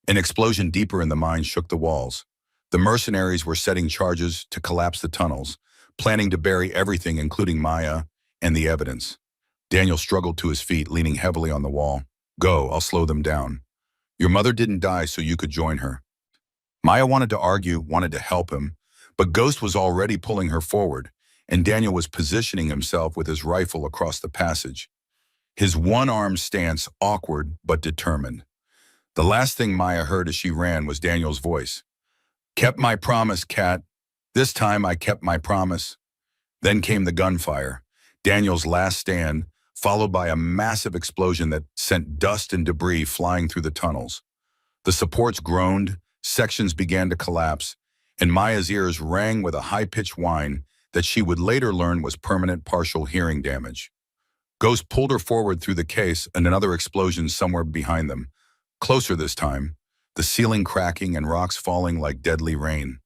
An explosion deeper in the mine shook the walls. The mercenaries were setting charges to collapse the tunnels, planning to bury everything, including Maya and the evidence. Daniel struggled to his feet, leaning heavily on the wall. Go, I'll slow them down. Your mother didn't die so you could join her. Maya wanted to argue, wanted to help him, but Ghost was already pulling her forward, and Daniel was positioning himself with his rifle across the passage. His one-armed stance awkward but determined. The last thing Maya heard as she ran was Daniel's voice. Kept my promise, Cat. This time I kept my promise. Then came the gunfire, Daniel's last stand, followed by a massive explosion that sent dust and debris flying through the tunnels. The supports groaned, sections began to collapse, and Maya's ears rang with a high-pitched whine that she would later learn was permanent partial hearing damage. Ghost pulled her forward through the case and another explosion somewhere behind them. Closer this time, the ceiling cracking and rocks falling like deadly rain.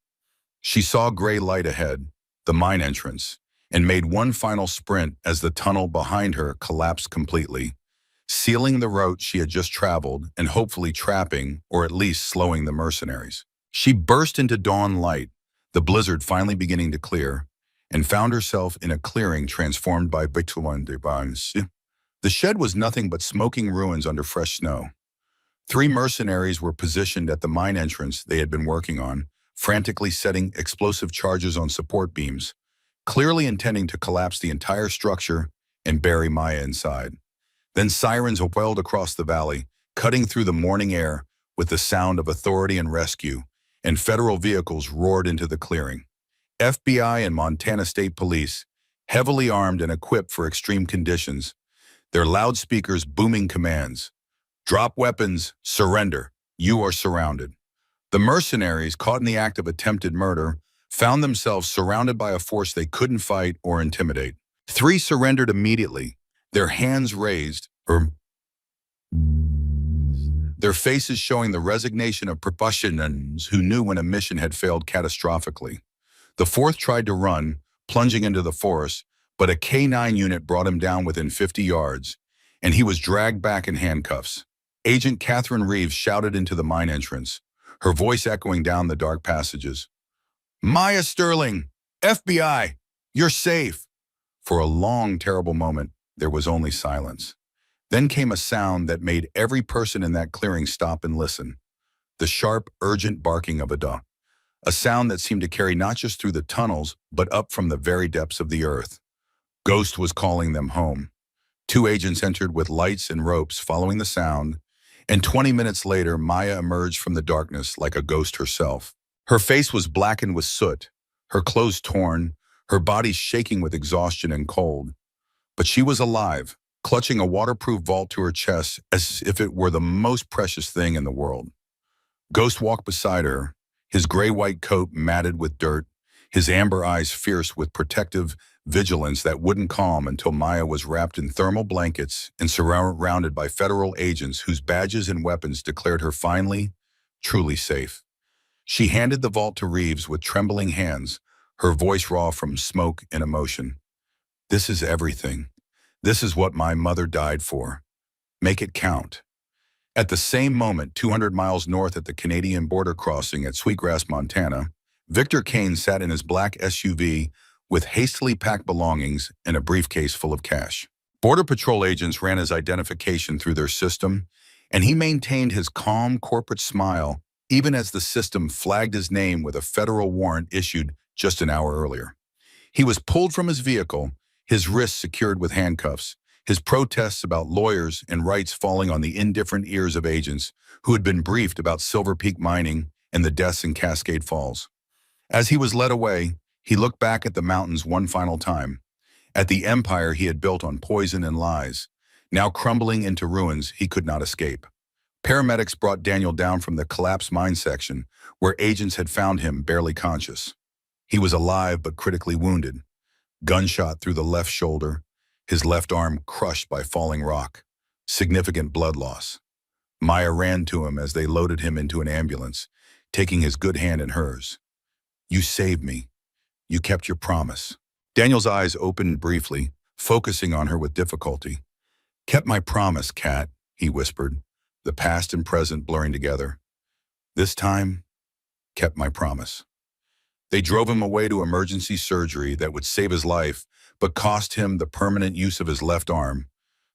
She saw gray light ahead, the mine entrance, and made one final sprint as the tunnel behind her collapsed completely, sealing the route she had just traveled and hopefully trapping or at least slowing the mercenaries. She burst into dawn light, the blizzard finally beginning to clear, and found herself in a clearing transformed by bitumen de barns. The shed was nothing but smoking ruins under fresh snow. 3 mercenaries were positioned at the mine entrance they had been working on, frantically setting explosive charges on support beams, clearly intending to collapse the entire structure and bury Maya inside. Then sirens wailed across the valley, cutting through the morning air with the sound of authority and rescue, and federal vehicles roared into the clearing. FBI and Montana State Police, heavily armed and equipped for extreme conditions, their loudspeakers booming commands. Drop weapons, surrender, you are surrounded. The mercenaries, caught in the act of attempted murder, found themselves surrounded by a force they couldn't fight or intimidate. 3 surrendered immediately, their hands raised, their faces showing the resignation of professionals who knew when a mission had failed catastrophically. The 4th tried to run, plunging into the forest, but a K-9 unit brought him down within 50 yards, and he was dragged back in handcuffs. Agent Catherine Reeves shouted into the mine entrance, her voice echoing down the dark passages. Maya Sterling, FBI, you're safe. For a long, terrible moment, there was only silence. Then came a sound that made every person in that clearing stop and listen. The sharp, urgent barking of a dog. A sound that seemed to carry not just through the tunnels, but up from the very depths of the earth. Ghost was calling them home. 2 agents entered with lights and ropes following the sound, and 20 minutes later, Maya emerged from the darkness like a ghost herself. Her face was blackened with soot, her clothes torn, her body shaking with exhaustion and cold. But she was alive, clutching a waterproof vault to her chest as if it were the most precious thing in the world. Ghost walked beside her, his gray-white coat matted with dirt, his amber eyes fierce with protective vigilance that wouldn't calm until Maya was wrapped in thermal blankets and surrounded by federal agents whose badges and weapons declared her finally, truly safe. She handed the vault to Reeves with trembling hands, her voice raw from smoke and emotion. This is everything. This is what my mother died for. Make it count. At the same moment, 200 miles north at the Canadian border crossing at Sweetgrass, Montana, Victor Kane sat in his black SUV with hastily packed belongings and a briefcase full of cash. Border Patrol agents ran his identification through their system, and he maintained his calm corporate smile even as the system flagged his name with a federal warrant issued just an hour earlier. He was pulled from his vehicle, his wrists secured with handcuffs, his protests about lawyers and rights falling on the indifferent ears of agents who had been briefed about Silver Peak mining and the deaths in Cascade Falls. As he was led away, he looked back at the mountains one final time, at the empire he had built on poison and lies, now crumbling into ruins he could not escape. Paramedics brought Daniel down from the collapsed mine section, where agents had found him barely conscious. He was alive but critically wounded, gunshot through the left shoulder, his left arm crushed by falling rock, significant blood loss. Maya ran to him as they loaded him into an ambulance, taking his good hand in hers. "You saved me. You kept your promise." Daniel's eyes opened briefly, focusing on her with difficulty. "Kept my promise, Kat," he whispered, the past and present blurring together. "This time, kept my promise." They drove him away to emergency surgery that would save his life, but cost him the permanent use of his left arm.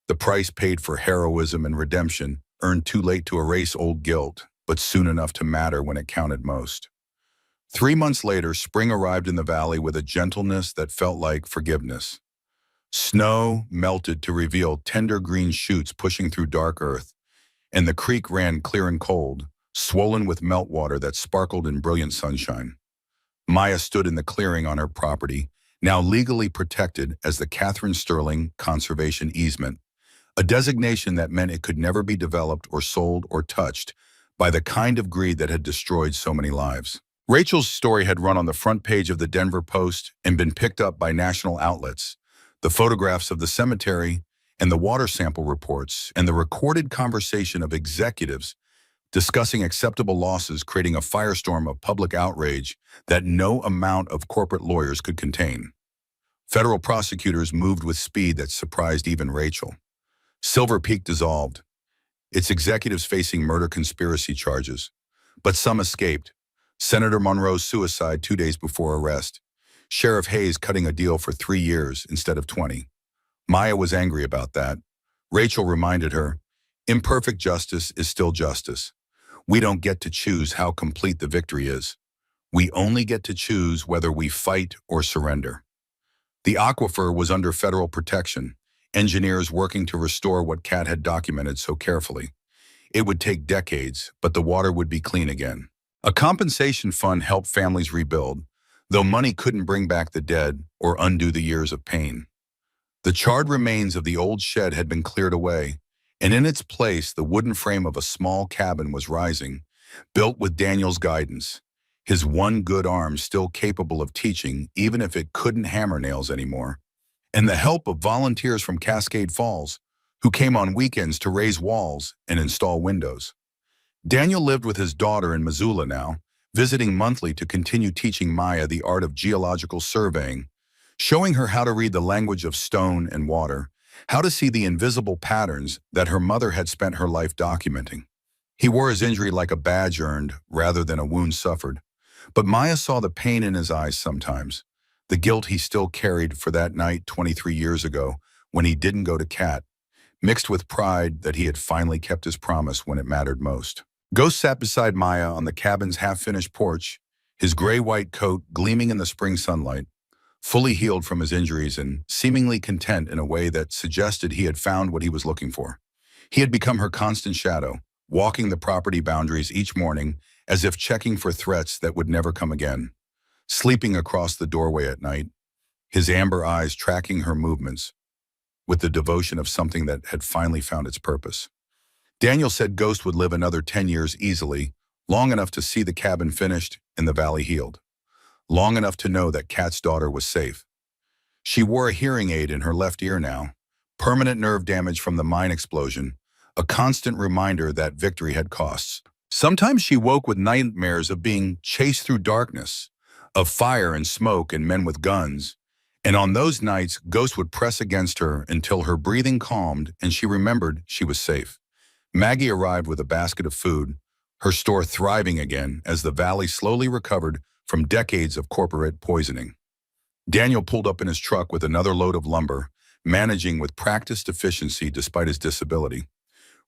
The price paid for heroism and redemption, earned too late to erase old guilt, but soon enough to matter when it counted most. 3 months later, spring arrived in the valley with a gentleness that felt like forgiveness. Snow melted to reveal tender green shoots pushing through dark earth, and the creek ran clear and cold, swollen with meltwater that sparkled in brilliant sunshine. Maya stood in the clearing on her property, now legally protected as the Catherine Sterling Conservation Easement, a designation that meant it could never be developed or sold or touched by the kind of greed that had destroyed so many lives. Rachel's story had run on the front page of the Denver Post and been picked up by national outlets. The photographs of the cemetery and the water sample reports and the recorded conversation of executives discussing acceptable losses, creating a firestorm of public outrage that no amount of corporate lawyers could contain. Federal prosecutors moved with speed that surprised even Rachel. Silver Peak dissolved, its executives facing murder conspiracy charges. But some escaped. Senator Monroe's suicide 2 days before arrest. Sheriff Hayes cutting a deal for 3 years instead of 20. Maya was angry about that. Rachel reminded her, imperfect justice is still justice. We don't get to choose how complete the victory is. We only get to choose whether we fight or surrender. The aquifer was under federal protection, engineers working to restore what Kat had documented so carefully. It would take decades, but the water would be clean again. A compensation fund helped families rebuild, though money couldn't bring back the dead or undo the years of pain. The charred remains of the old shed had been cleared away, and in its place the wooden frame of a small cabin was rising, built with Daniel's guidance, his one good arm still capable of teaching even if it couldn't hammer nails anymore, and the help of volunteers from Cascade Falls, who came on weekends to raise walls and install windows. Daniel lived with his daughter in Missoula now, visiting monthly to continue teaching Maya the art of geological surveying, showing her how to read the language of stone and water, how to see the invisible patterns that her mother had spent her life documenting. He wore his injury like a badge earned rather than a wound suffered, but Maya saw the pain in his eyes sometimes, the guilt he still carried for that night 23 years ago when he didn't go to Kat, mixed with pride that he had finally kept his promise when it mattered most. Ghost sat beside Maya on the cabin's half-finished porch, his gray-white coat gleaming in the spring sunlight, fully healed from his injuries and seemingly content in a way that suggested he had found what he was looking for. He had become her constant shadow, walking the property boundaries each morning as if checking for threats that would never come again, sleeping across the doorway at night, his amber eyes tracking her movements with the devotion of something that had finally found its purpose. Daniel said Ghost would live another 10 years easily, long enough to see the cabin finished and the valley healed, long enough to know that Kat's daughter was safe. She wore a hearing aid in her left ear now, permanent nerve damage from the mine explosion, a constant reminder that victory had costs. Sometimes she woke with nightmares of being chased through darkness, of fire and smoke and men with guns, and on those nights, Ghost would press against her until her breathing calmed and she remembered she was safe. Maggie arrived with a basket of food, her store thriving again as the valley slowly recovered from decades of corporate poisoning. Daniel pulled up in his truck with another load of lumber, managing with practiced efficiency despite his disability.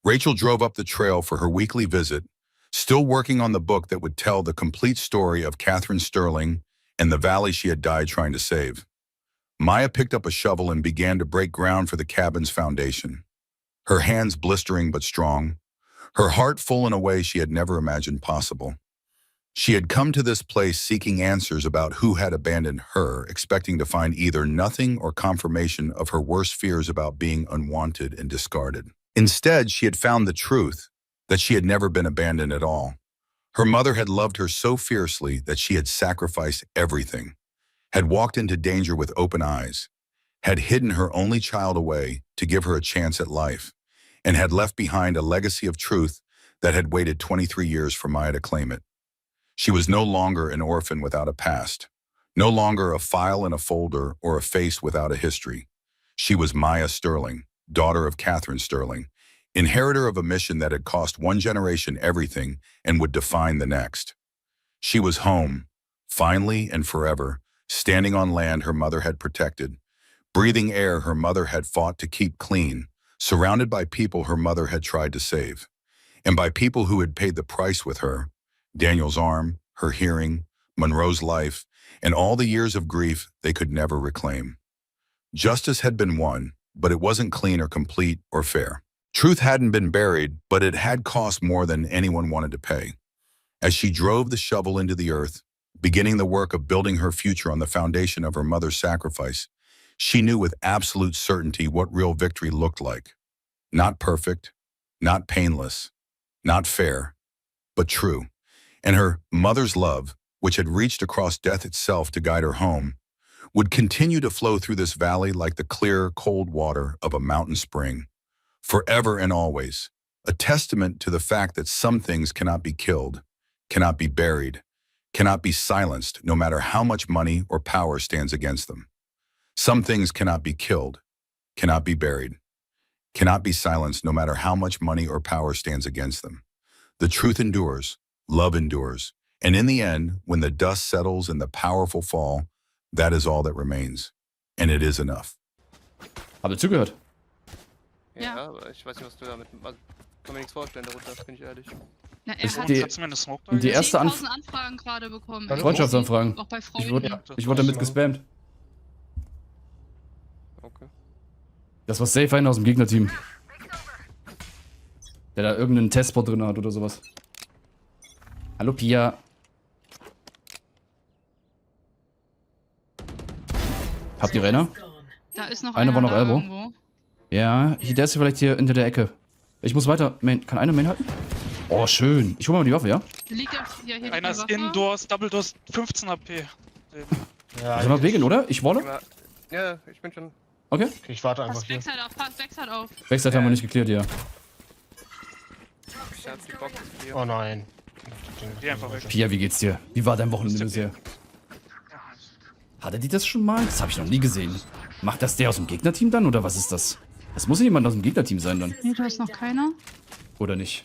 Rachel drove up the trail for her weekly visit, still working on the book that would tell the complete story of Catherine Sterling and the valley she had died trying to save. Maya picked up a shovel and began to break ground for the cabin's foundation. Her hands blistering but strong, her heart full in a way she had never imagined possible. She had come to this place seeking answers about who had abandoned her, expecting to find either nothing or confirmation of her worst fears about being unwanted and discarded. Instead, she had found the truth, that she had never been abandoned at all. Her mother had loved her so fiercely that she had sacrificed everything, had walked into danger with open eyes, had hidden her only child away to give her a chance at life, and had left behind a legacy of truth that had waited 23 years for Maya to claim it. She was no longer an orphan without a past, no longer a file in a folder or a face without a history. She was Maya Sterling, daughter of Catherine Sterling, inheritor of a mission that had cost one generation everything and would define the next. She was home, finally and forever, standing on land her mother had protected, breathing air her mother had fought to keep clean, surrounded by people her mother had tried to save, and by people who had paid the price with her, Daniel's arm, her hearing, Monroe's life, and all the years of grief they could never reclaim. Justice had been won, but it wasn't clean or complete or fair. Truth hadn't been buried, but it had cost more than anyone wanted to pay. As she drove the shovel into the earth, beginning the work of building her future on the foundation of her mother's sacrifice, she knew with absolute certainty what real victory looked like. Not perfect, not painless, not fair, but true. And her mother's love, which had reached across death itself to guide her home, would continue to flow through this valley like the clear, cold water of a mountain spring, forever and always, a testament to the fact that some things cannot be killed, cannot be buried, cannot be silenced, no matter how much money or power stands against them. Some things cannot be killed, cannot be buried, cannot be silenced, no matter how much money or power stands against them. The truth endures, love endures, and in the end, when the dust settles and the powerful fall, that is all that remains. And it is enough.
Habt ihr zugehört?
Ja, aber ich weiß nicht, was du damit. Also, kann mir nichts vorstellen darunter, bin ich ehrlich.
Na, er
Ist
hat
die-
Kannst du mir eine Smoke da
die erste
10.000 Anfragen gerade bekommen.
Freundschaftsanfragen.
Auch bei
Ich
Freunden.
wurde, ich wurde damit gespammt.
Okay.
Das war safe einer aus dem Gegnerteam. Der da irgendeinen Testbot drin hat oder sowas. Hallo Pia. Habt ihr Renner?
Da ist noch
Einer war noch
da
Elbow.
irgendwo.
Ja, der ist vielleicht hier hinter der Ecke. Ich muss weiter. Main. Kann einer Main halten? Oh, schön. Ich hol mal die Waffe, ja?
Liegt ja hier
Einer
die
ist
Waffe.
Indoors, Double Doors, 15 AP.
Ja,
Sollen wir wegen, oder? Ich wolle?
Aber, ja, ich bin schon.
Okay.
ich warte einfach
Pass
hier.
Backside auf, pass Backside auf.
Backside haben wir nicht geklärt, ja.
Ich hab die Box hier.
Oh nein.
Geh einfach weg.
Pia, wie geht's dir? Wie war dein Wochenende bisher? Hatte die das schon mal? Das habe ich noch nie gesehen. Macht das der aus dem Gegnerteam dann, oder was ist das? Das muss ja jemand aus dem Gegnerteam sein dann.
Nee, du hast noch keiner.
Oder nicht?